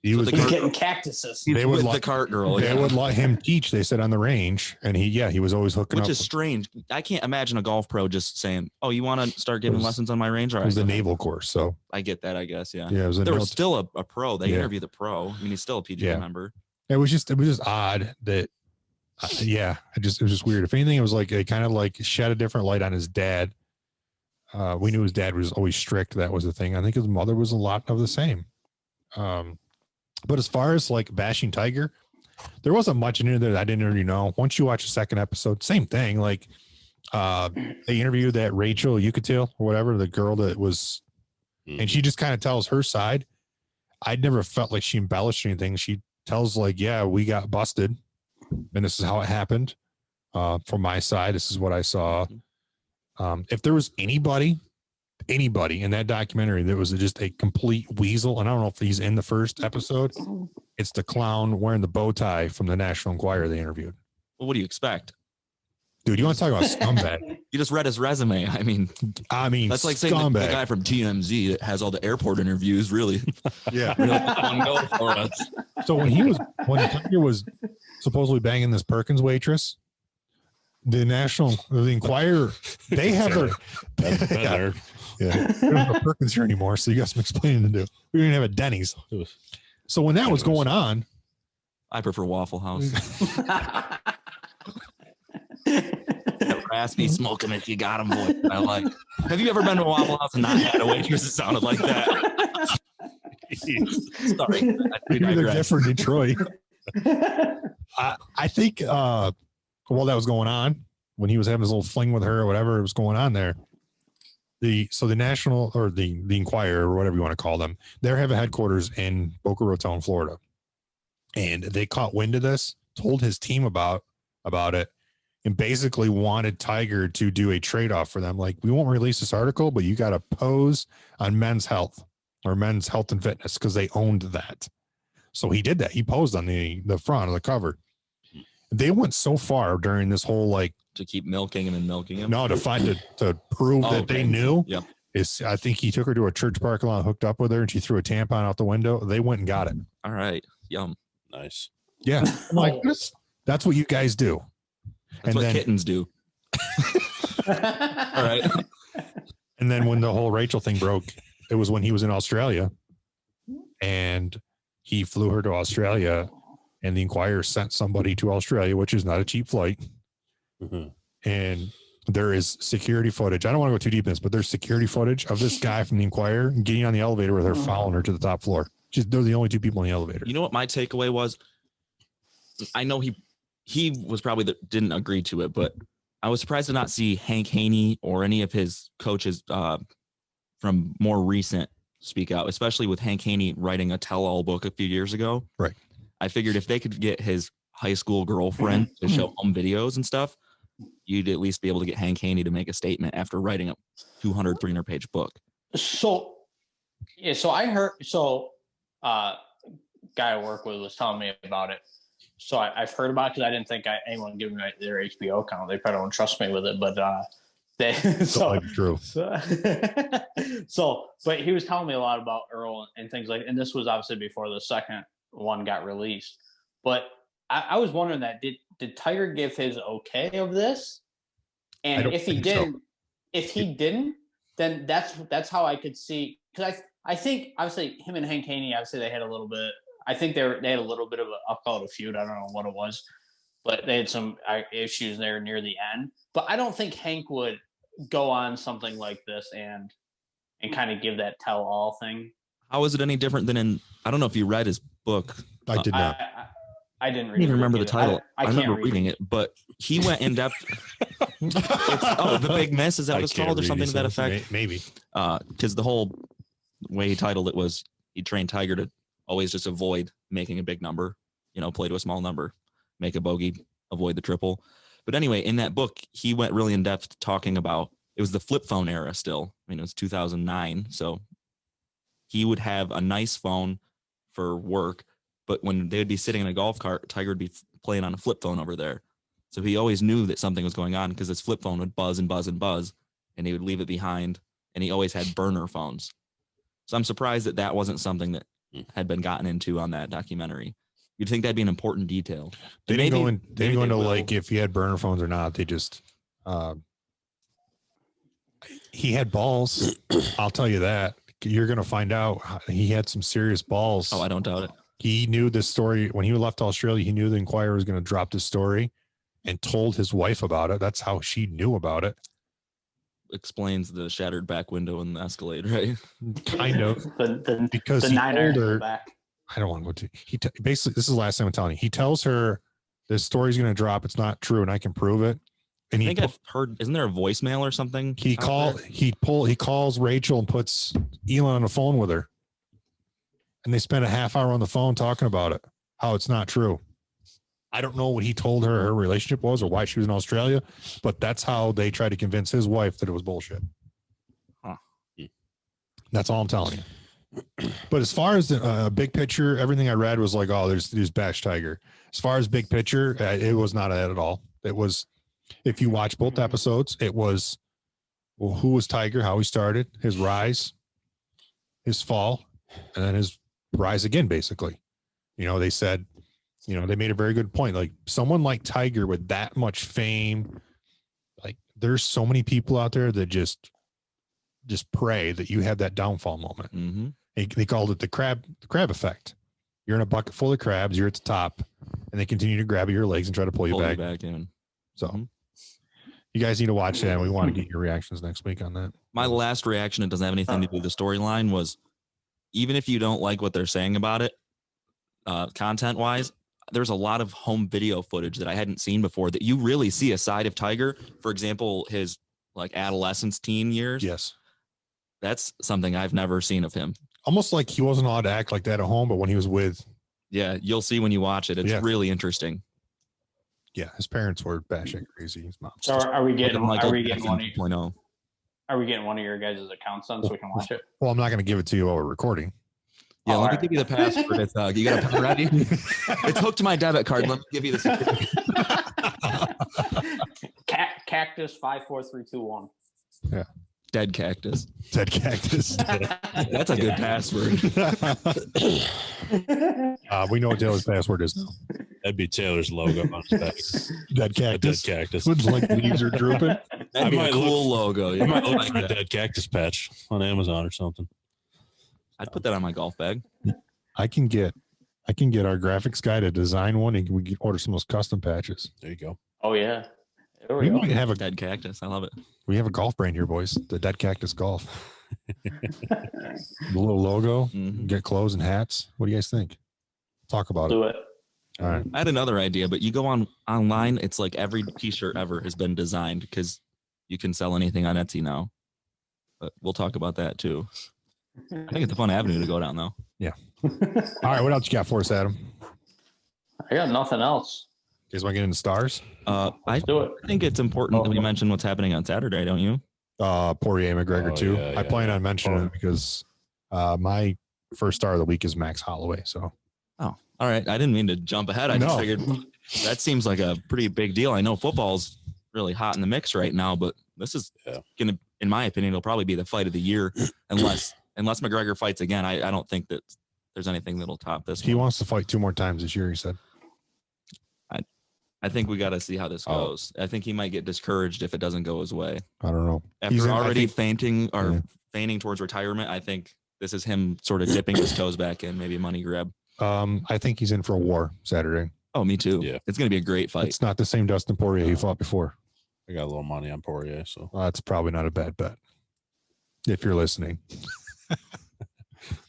He's getting cactuses. He's with the cart girl. They would let him teach, they said, on the range. And he was always hooking up. Which is strange. I can't imagine a golf pro just saying, oh, you want to start giving lessons on my range? All right. It was a naval course. So I get that, I guess. Yeah. Yeah. There was still a pro. They interviewed the pro. I mean, he's still a PGA member. It was just odd that, it was just weird. If anything, it was like, it kind of like shed a different light on his dad. We knew his dad was always strict. That was the thing. I think his mother was a lot of the same. But as far as like bashing Tiger, there wasn't much in there that I didn't already know. Once you watch the second episode, same thing. Like they interviewed that Rachel Yucatil or whatever, the girl that was, and she just kind of tells her side. I'd never felt like she embellished anything. She tells like, yeah, we got busted and this is how it happened. From my side, this is what I saw. If there was anybody in that documentary that was just a complete weasel, and I don't know if he's in the first episode, it's the clown wearing the bow tie from the National Enquirer they interviewed. Well, what do you expect? Dude, you want to talk about scumbag? You just read his resume. I mean, that's like saying the guy from TMZ that has all the airport interviews. Really, yeah. Go for us. So when Tiger was supposedly banging this Perkins waitress, the Enquirer, they have their there's no Perkins here anymore, so you got some explaining to do. We didn't have a Denny's. So when that was going on, I prefer Waffle House. Raspy, smoke 'em if you got 'em, boy. I like. Have you ever been to a Waffle House and not had a waitress that sounded like that? Sorry, maybe they're different in Detroit. I think while that was going on, when he was having his little fling with her or whatever was going on there, the National or the Enquirer or whatever you want to call them, they have a headquarters in Boca Raton, Florida, and they caught wind of this, told his team about it, and basically wanted Tiger to do a trade-off for them. Like, we won't release this article, but you got to pose on Men's Health or Men's Health and Fitness, because they owned that. So he did that. He posed on the front of the cover. They went so far during this whole, like, to keep milking him and milking him. No, to prove that they knew. Yeah. I think he took her to a church parking lot, hooked up with her, and she threw a tampon out the window. They went and got it. All right. Yum. Nice. Yeah. Like, that's what you guys do. That's what kittens do. All right. And then when the whole Rachel thing broke, it was when he was in Australia, and he flew her to Australia, and the Enquirer sent somebody to Australia, which is not a cheap flight. Mm-hmm. And there is security footage. I don't want to go too deep in this, but there's security footage of this guy from the Enquirer getting on the elevator with her, following her to the top floor. They're the only two people in the elevator. You know what my takeaway was? I know he was probably didn't agree to it, but I was surprised to not see Hank Haney or any of his coaches from more recent speak out, especially with Hank Haney writing a tell-all book a few years ago. Right. I figured if they could get his high school girlfriend to show home videos and stuff, you'd at least be able to get Hank Haney to make a statement after writing a 200, 300-page book. So I heard, guy I work with was telling me about it. So I've heard about it because I didn't think anyone would give me their HBO account. They probably don't trust me with it, but true. But he was telling me a lot about Earl and things like, and this was obviously before the second one got released. But I was wondering that did Tiger give his okay of this? And if he didn't, then that's how I could see, because I think obviously him and Hank Haney, obviously they had a little bit. I think they had a little bit of I'll call it a feud. I don't know what it was, but they had some issues there near the end. But I don't think Hank would go on something like this and kind of give that tell-all thing. How is it any different than in? I don't know if you read his book. I did not. I didn't read. I don't even remember either. the title. I remember reading it, but he went in depth. The Big Miss, is that what it's called, or something to that effect? Maybe. Because the whole way he titled it was he trained Tiger to always just avoid making a big number, play to a small number, make a bogey, avoid the triple. But anyway, in that book, he went really in depth talking about, it was the flip phone era still. I mean, it was 2009. So he would have a nice phone for work, but when they would be sitting in a golf cart, Tiger would be playing on a flip phone over there. So he always knew that something was going on because his flip phone would buzz and buzz and buzz, and he would leave it behind, and he always had burner phones. So I'm surprised that that wasn't something that had been gotten into on that documentary. You'd think that'd be an important detail. They didn't go into like if he had burner phones or not. They just he had balls. I'll tell you that. You're going to find out he had some serious balls. Oh, I don't doubt it. He knew this story when he left Australia. He knew the Inquirer was going to drop this story and told his wife about it. That's how she knew about it. Explains the shattered back window in the Escalade, right? Kind of. Because the he niner told her, back. I don't want to go to. Basically, this is the last time I'm telling you. He tells her this story's going to drop. It's not true, and I can prove it. And I think I've heard. Isn't there a voicemail or something? He calls Rachel and puts Elon on the phone with her, and they spend a half hour on the phone talking about it. How it's not true. I don't know what he told her relationship was or why she was in Australia, but that's how they tried to convince his wife that it was bullshit. Huh. That's all I'm telling you. But as far as the big picture, everything I read was like, oh, there's Bash Tiger. As far as big picture, it was not that at all. It was, if you watch both episodes, it was, well, who was Tiger, how he started, his rise, his fall, and then his rise again, basically. They said, they made a very good point. Like someone like Tiger with that much fame, like there's so many people out there that just pray that you have that downfall moment. Mm-hmm. They called it the crab effect. You're in a bucket full of crabs. You're at the top, and they continue to grab at your legs and try to pull you back in. So you guys need to watch that. And we want to get your reactions next week on that. My last reaction, it doesn't have anything to do with the storyline, was even if you don't like what they're saying about it, content wise, there's a lot of home video footage that I hadn't seen before that you really see a side of Tiger. For example, his like adolescence, teen years. Yes. That's something I've never seen of him. Almost like he wasn't allowed to act like that at home, but when he was with. Yeah, you'll see when you watch it. It's really interesting. Yeah, his parents were bashing crazy. His mom. So are we getting one of your guys' accounts on so we can watch it? Well, I'm not going to give it to you while we're recording. Yeah, let me give you the password. You got a pen ready? It's hooked to my debit card. Let me give you the certificate. Cactus 54321. Yeah. Dead cactus. Dead cactus. That's a good password. We know what Taylor's password is now. That'd be Taylor's logo on his back. Dead cactus. Dead cactus. Looks like leaves are drooping. That'd be a cool logo. I might look for a dead cactus patch on Amazon or something. I'd put that on my golf bag. I can get our graphics guy to design one, and we can order some of those custom patches. There you go. Oh yeah. There We we go. might have a Dead cactus. I love it. we have a golf brand here, boys. The Dead Cactus Golf. The little logo, Mhm. get clothes and hats. What do you guys think? Talk about it. Do it. All right. I had another idea, but you go online, it's like every t-shirt ever has been designed because you can sell anything on Etsy now. But we'll talk about that too. I think it's a fun avenue to go down though. All right. What else you got for us, Adam? I got nothing else. You guys want to get into stars? I Do it. think it's important that we mention what's happening on Saturday, don't you? Poirier McGregor Oh, too. yeah, I plan yeah. on mentioning it because my first star of the week is Max Holloway. So Oh, all right. I didn't mean to jump ahead. I just No. figured that seems like a pretty big deal. I know football's really hot in the mix right now, but this is going to, in my opinion, it'll probably be the fight of the year unless McGregor fights again. I don't think that there's anything that'll top this. he one. wants to fight 2 more times this year, he said. I think we got to see how this Oh. goes. I think he might get discouraged if it doesn't go his way. I don't know. After I already think- feigning towards retirement, I think this is him sort of dipping his toes back in, maybe a money grab. I think he's in for a war Saturday. Oh, me too. Yeah. It's going to be a great fight. It's not the same Dustin Poirier he fought before. I got a little money on Poirier, so That's probably not a bad bet. If you're listening.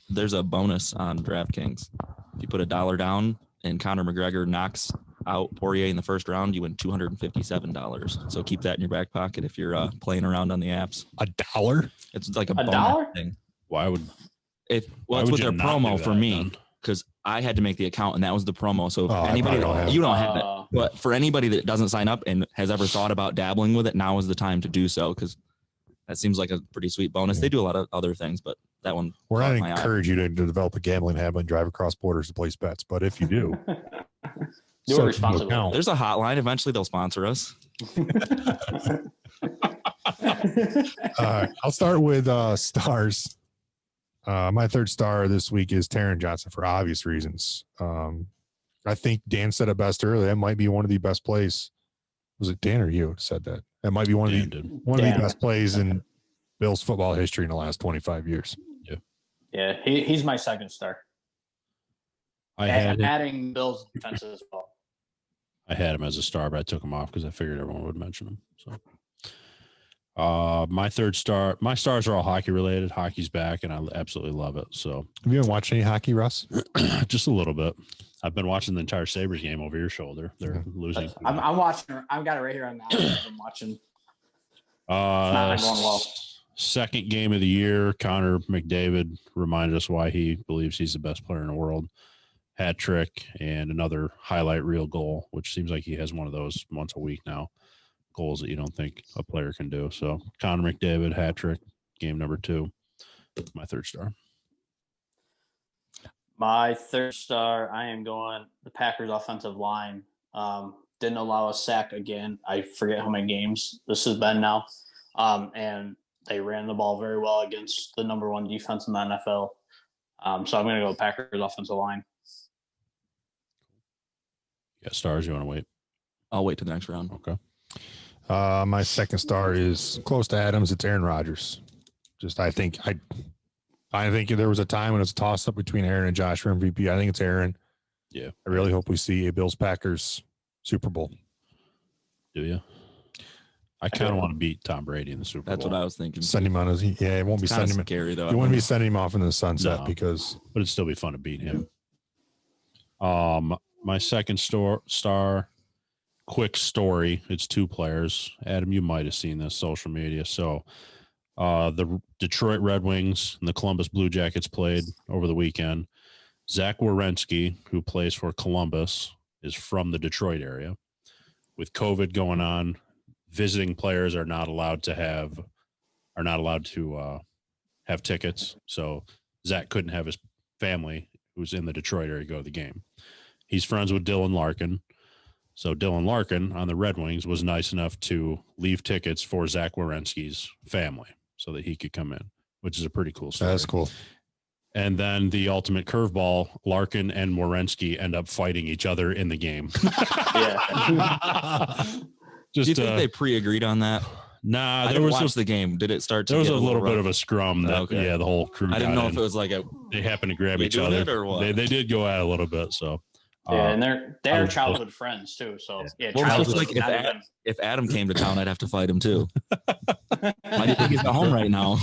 There's a bonus on DraftKings. If you put $1 down and Conor McGregor knocks out Poirier in the first round, you win $257. So keep that in your back pocket if you're playing around on the apps. $1? It's like a $1? bonus thing. why would It's why with would their you not promo do for that, me then? because I had to make the account and that was the promo. So if I anybody, probably don't have it. you don't have it, but for anybody that doesn't sign up and has ever thought about dabbling with it, now is the time to do so, because that seems like a pretty sweet bonus. Yeah. They do a lot of other things, but that one. We're not caught my eye. encourage you to develop a gambling habit and drive across borders to place bets, but if you do, Do it set responsibly. into account. There's a hotline. Eventually, they'll sponsor us. I'll start with stars. My third star this week is Taron Johnson for obvious reasons. I think Dan said it best earlier. That might be one of the best plays. Was it Dan or you who said that? That might be one of the best plays in Bills football history in the last 25 years. Yeah, he's my second star. Adding Bills defense as well. I had him as a star, but I took him off because I figured everyone would mention him. So, my third star, my stars are all hockey related. Hockey's back, and I absolutely love it. So, Have you been watching any hockey, Russ? just a little bit. I've been watching the entire Sabres game over your shoulder. They're losing. I'm watching. I've got it right here on the iPad. I'm watching. Not going well. Second game of the year, Connor McDavid reminded us why he believes he's the best player in the world. Hat trick and another highlight reel goal, which seems like he has one of those once a week now. Goals that you don't think a player can do. So Connor McDavid, hat trick, game number 2. My third star. My third star, I am going the Packers offensive line. Didn't allow a sack again. I forget how many games this has been now. And they ran the ball very well against the number 1 defense in the NFL. So I'm going to go Packers offensive line. Yeah, stars, you want to wait? I'll wait till the next round. Okay. My second star is close to Adams. It's Aaron Rodgers. I think there was a time when it was a toss up between Aaron and Josh for MVP. I think it's Aaron. Yeah. I really hope we see a Bills Packers Super Bowl. Do you? I kind of want to beat Tom Brady in the Super Bowl. That's what I was thinking. Send him on his. Yeah, it won't be sending him. Scary though. You wouldn't be sending him off into the sunset because. But it'd still be fun to beat him. My second star, quick story. It's 2 players. Adam, you might have seen this social media. So, the Detroit Red Wings and the Columbus Blue Jackets played over the weekend. Zach Werenski, who plays for Columbus, is from the Detroit area. With COVID going on, visiting players are not allowed to have tickets. So Zach couldn't have his family who's in the Detroit area go to the game. He's friends with Dylan Larkin. So Dylan Larkin on the Red Wings was nice enough to leave tickets for Zach Werenski's family so that he could come in, which is a pretty cool story. That's cool. And then the ultimate curveball, Larkin and Werenski end up fighting each other in the game. Yeah. Do you think they pre-agreed on that? Nah, I watched the game. Did it start? There was a little bit of a scrum. That, okay. Yeah, the whole crew. I didn't know if it was like they happened to grab each other. Or what? They did go at it a little bit. So yeah, and they're childhood friends too. So yeah, well, childhood. like if Adam came to town, I'd have to fight him too. Why do you think he's at home right now?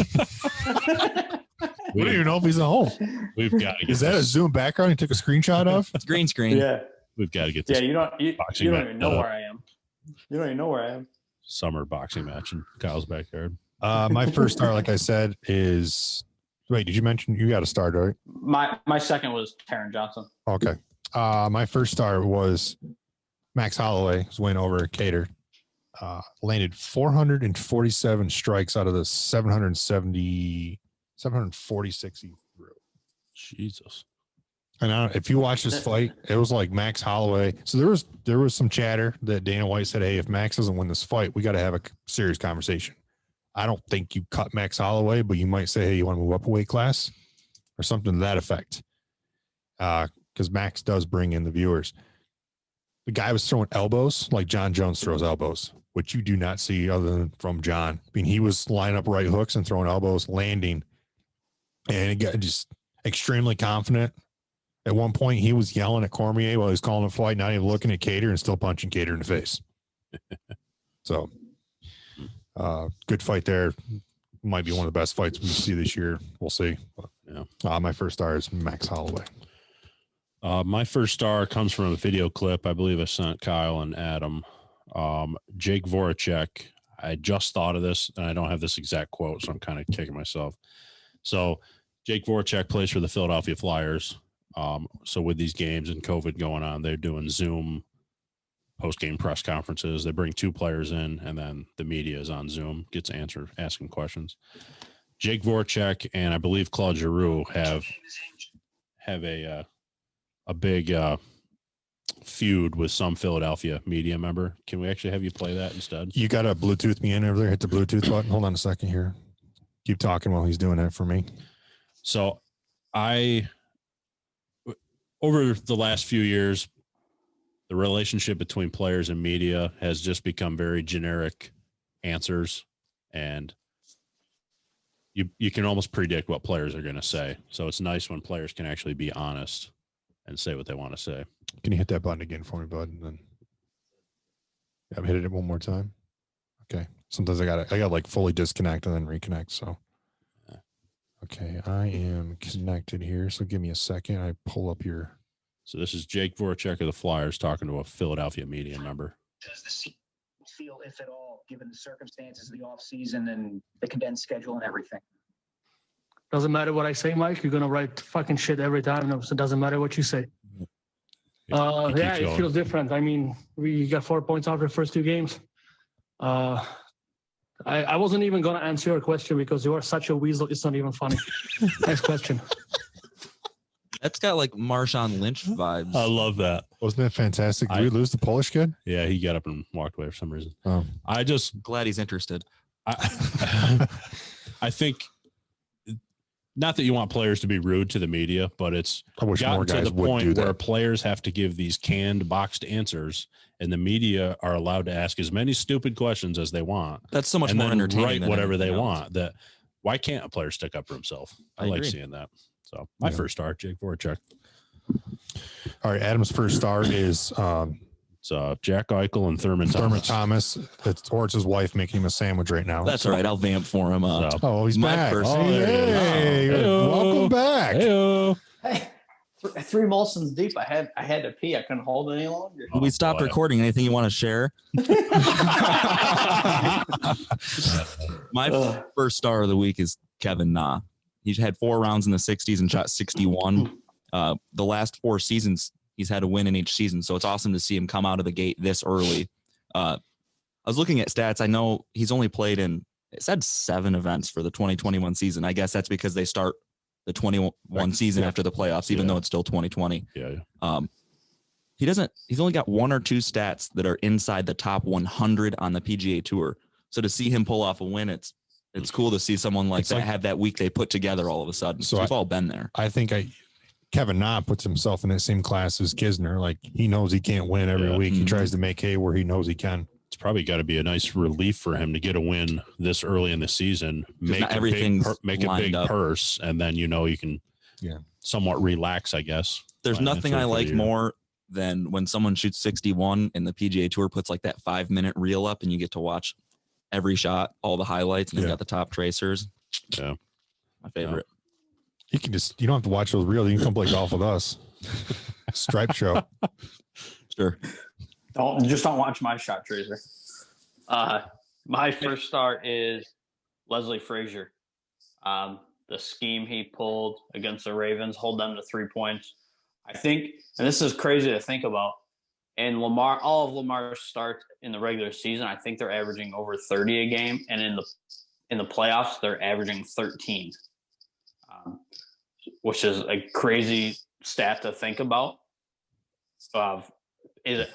We don't even know if he's at home. We've got to get Is that a Zoom background he took a screenshot of? It's green screen. Yeah. We've got to get this. Yeah, you don't even know where I am. You don't even know where I am. Summer boxing match in Kyle's backyard. My first star, like I said, is wait, did you mention you got a star, right? My second was Taron Johnson. Okay. My first star was Max Holloway, who's win over Cater. Landed 447 strikes out of the 746 he threw. Jesus. And if you watch this fight, it was like Max Holloway. So there was some chatter that Dana White said, hey, if Max doesn't win this fight, we got to have a serious conversation. I don't think you cut Max Holloway, but you might say, hey, you want to move up a weight class or something to that effect. Because Max does bring in the viewers. The guy was throwing elbows like John Jones throws elbows, which you do not see other than from John. I mean, he was lining up right hooks and throwing elbows, landing, and it got just extremely confident. At one point, he was yelling at Cormier while he was calling a fight, not even looking at Cater and still punching Cater in the face. So, good fight there. Might be one of the best fights we see this year. We'll see. But, yeah. My first star is Max Holloway. My first star comes from a video clip I believe I sent Kyle and Adam. Jake Voracek. I just thought of this, and I don't have this exact quote, so I'm kind of kicking myself. So Jake Voracek plays for the Philadelphia Flyers. So with these games and COVID going on, they're doing Zoom post-game press conferences. They bring 2 players in, and then the media is on Zoom, gets asking questions. Jake Voracek and I believe Claude Giroux have a big feud with some Philadelphia media member. Can we actually have you play that instead? You got to Bluetooth me in over there. Hit the Bluetooth button. Hold on a second here. Keep talking while he's doing that for me. So over the last few years, the relationship between players and media has just become very generic answers, and you can almost predict what players are going to say. So it's nice when players can actually be honest and say what they want to say. Can you hit that button again for me, bud? And then I've hit it one more time. Okay. Sometimes I got like fully disconnect and then reconnect. So, okay, I am connected here. So give me a second. I pull up your. So this is Jake Voracek of the Flyers talking to a Philadelphia media member. Does this feel, if at all, given the circumstances of the offseason and the condensed schedule and everything? Doesn't matter what I say, Mike. You're gonna write fucking shit every time. No, so it doesn't matter what you say. Yeah, it feels different. I mean, we got 4 points after the first 2 games. I wasn't even gonna answer your question because you are such a weasel. It's not even funny. Next question. That's got like Marshawn Lynch vibes. I love that. Wasn't that fantastic? Did we lose the Polish kid? Yeah, he got up and walked away for some reason. Oh. I just Glad he's interested. I think not that you want players to be rude to the media, but it's I wish more gotten guys to the would do point that. where players have to give these canned, boxed answers, and the media are allowed to ask as many stupid questions as they want. That's so much and more then entertaining. write than whatever they anything else. want. That why can't a player stick up for himself? I like agree. seeing that. So my first star, Jake Voracek. All right. Adam's first star is It's Jack Eichel and Thurman Thomas. It's his wife making him a sandwich right now. That's all right. I'll vamp for him. Oh, he's my back. first- Oh, hey, Hey-o. welcome back. Hey-o. Hey, 3 Molsons deep. I had to pee. I couldn't hold it any longer. we stopped boy. recording. Anything you want to share? My first star of the week is Kevin Na. He's had 4 rounds in the 60s and shot 61. The last 4 seasons, he's had a win in each season. So it's awesome to see him come out of the gate this early. I was looking at stats. I know he's only played in, it said 7 events for the 2021 season. I guess that's because they start the 21 season after the playoffs, even though it's still 2020. Yeah. He's only got 1 or 2 stats that are inside the top 100 on the PGA Tour. So to see him pull off a win, it's cool to see someone like that have that week they put together all of a sudden. So we've all been there. I think Kevin Na puts himself in that same class as Kisner. Like he knows he can't win every week. He tries to make hay where he knows he can. It's probably got to be a nice relief for him to get a win this early in the season, make a big purse, and then you can somewhat relax, I guess. There's nothing I like more than when someone shoots 61 and the PGA Tour puts like that 5-minute reel up and you get to watch every shot, all the highlights, and they've got the top tracers. Yeah. My favorite. You don't have to watch those reels. You can come play golf with us. Stripe show. Sure. Don't watch my shot tracer. My first star is Leslie Frazier. The scheme he pulled against the Ravens, hold them to 3 points. I think, and this is crazy to think about, and all of Lamar's starts in the regular season, I think they're averaging over 30 a game, and in the playoffs, they're averaging 13, which is a crazy stat to think about. Is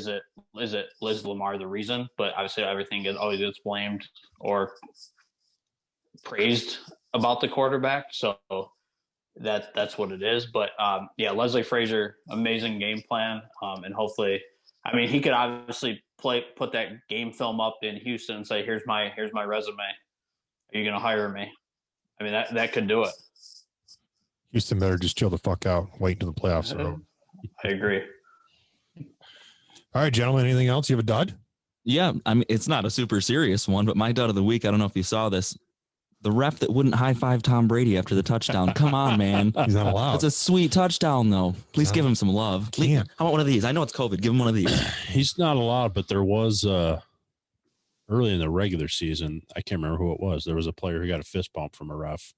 it Liz Lamar the reason? But obviously everything always gets blamed or praised about the quarterback. So that's what it is. But Leslie Frazier, amazing game plan. And hopefully, I mean, he could obviously put that game film up in Houston and say, here's my resume. Are you going to hire me? I mean, that could do it. Houston better just chill the fuck out. Wait until the playoffs are over. I agree. All right, gentlemen, anything else? You have a dud? Yeah, I mean, it's not a super serious one, but my dud of the week, I don't know if you saw this. The ref that wouldn't high-five Tom Brady after the touchdown. Come on, man. He's not allowed. It's a sweet touchdown, though. Please give him some love. Can't. How about one of these? I know it's COVID. Give him one of these. He's not allowed, but there was early in the regular season, I can't remember who it was. There was a player who got a fist bump from a ref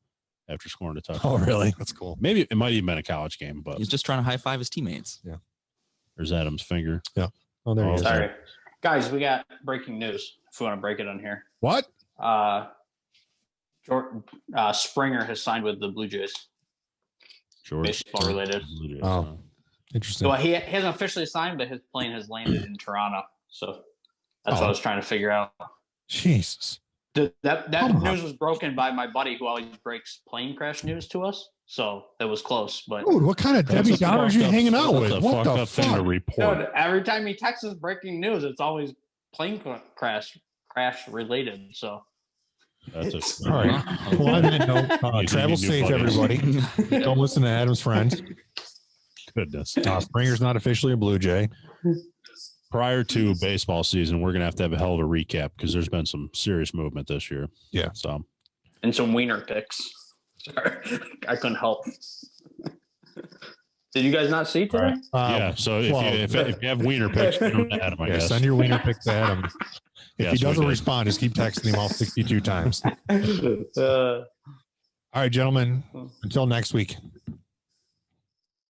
after scoring a touchdown. Oh, really? That's cool. Maybe it might even been a college game, but He's just trying to high five his teammates. there's Adam's finger. Oh, there he is. Sorry, guys, we got breaking news. If we want to break it on here, What? Springer has signed with the Blue Jays. George. Baseball related. Oh. Interesting. Well, he hasn't officially signed, but his plane has landed in Toronto. So that's what I was trying to figure out. Jesus. That news was broken by my buddy who always breaks plane crash news to us. So that was close. But Dude, what kind of Debbie Downers are you hanging out with? What the thing to fuck? report? dude, every time he texts us breaking news, it's always plane crash related. So That's All right. Well, on that note, You travel need new safe, buddies. everybody. Don't listen to Adam's friend. Goodness. Springer's not officially a Blue Jay. Prior to baseball season, we're gonna have a hell of a recap because there's been some serious movement this year. Yeah. So and some wiener picks. Sorry, I couldn't help. Did you guys not see today? yeah. So if you have wiener picks, send them to Adam, I guess. Send your wiener pick to Adam. If Yes, he we doesn't did. respond, just keep texting him all 62 times. All right, gentlemen. Until next week.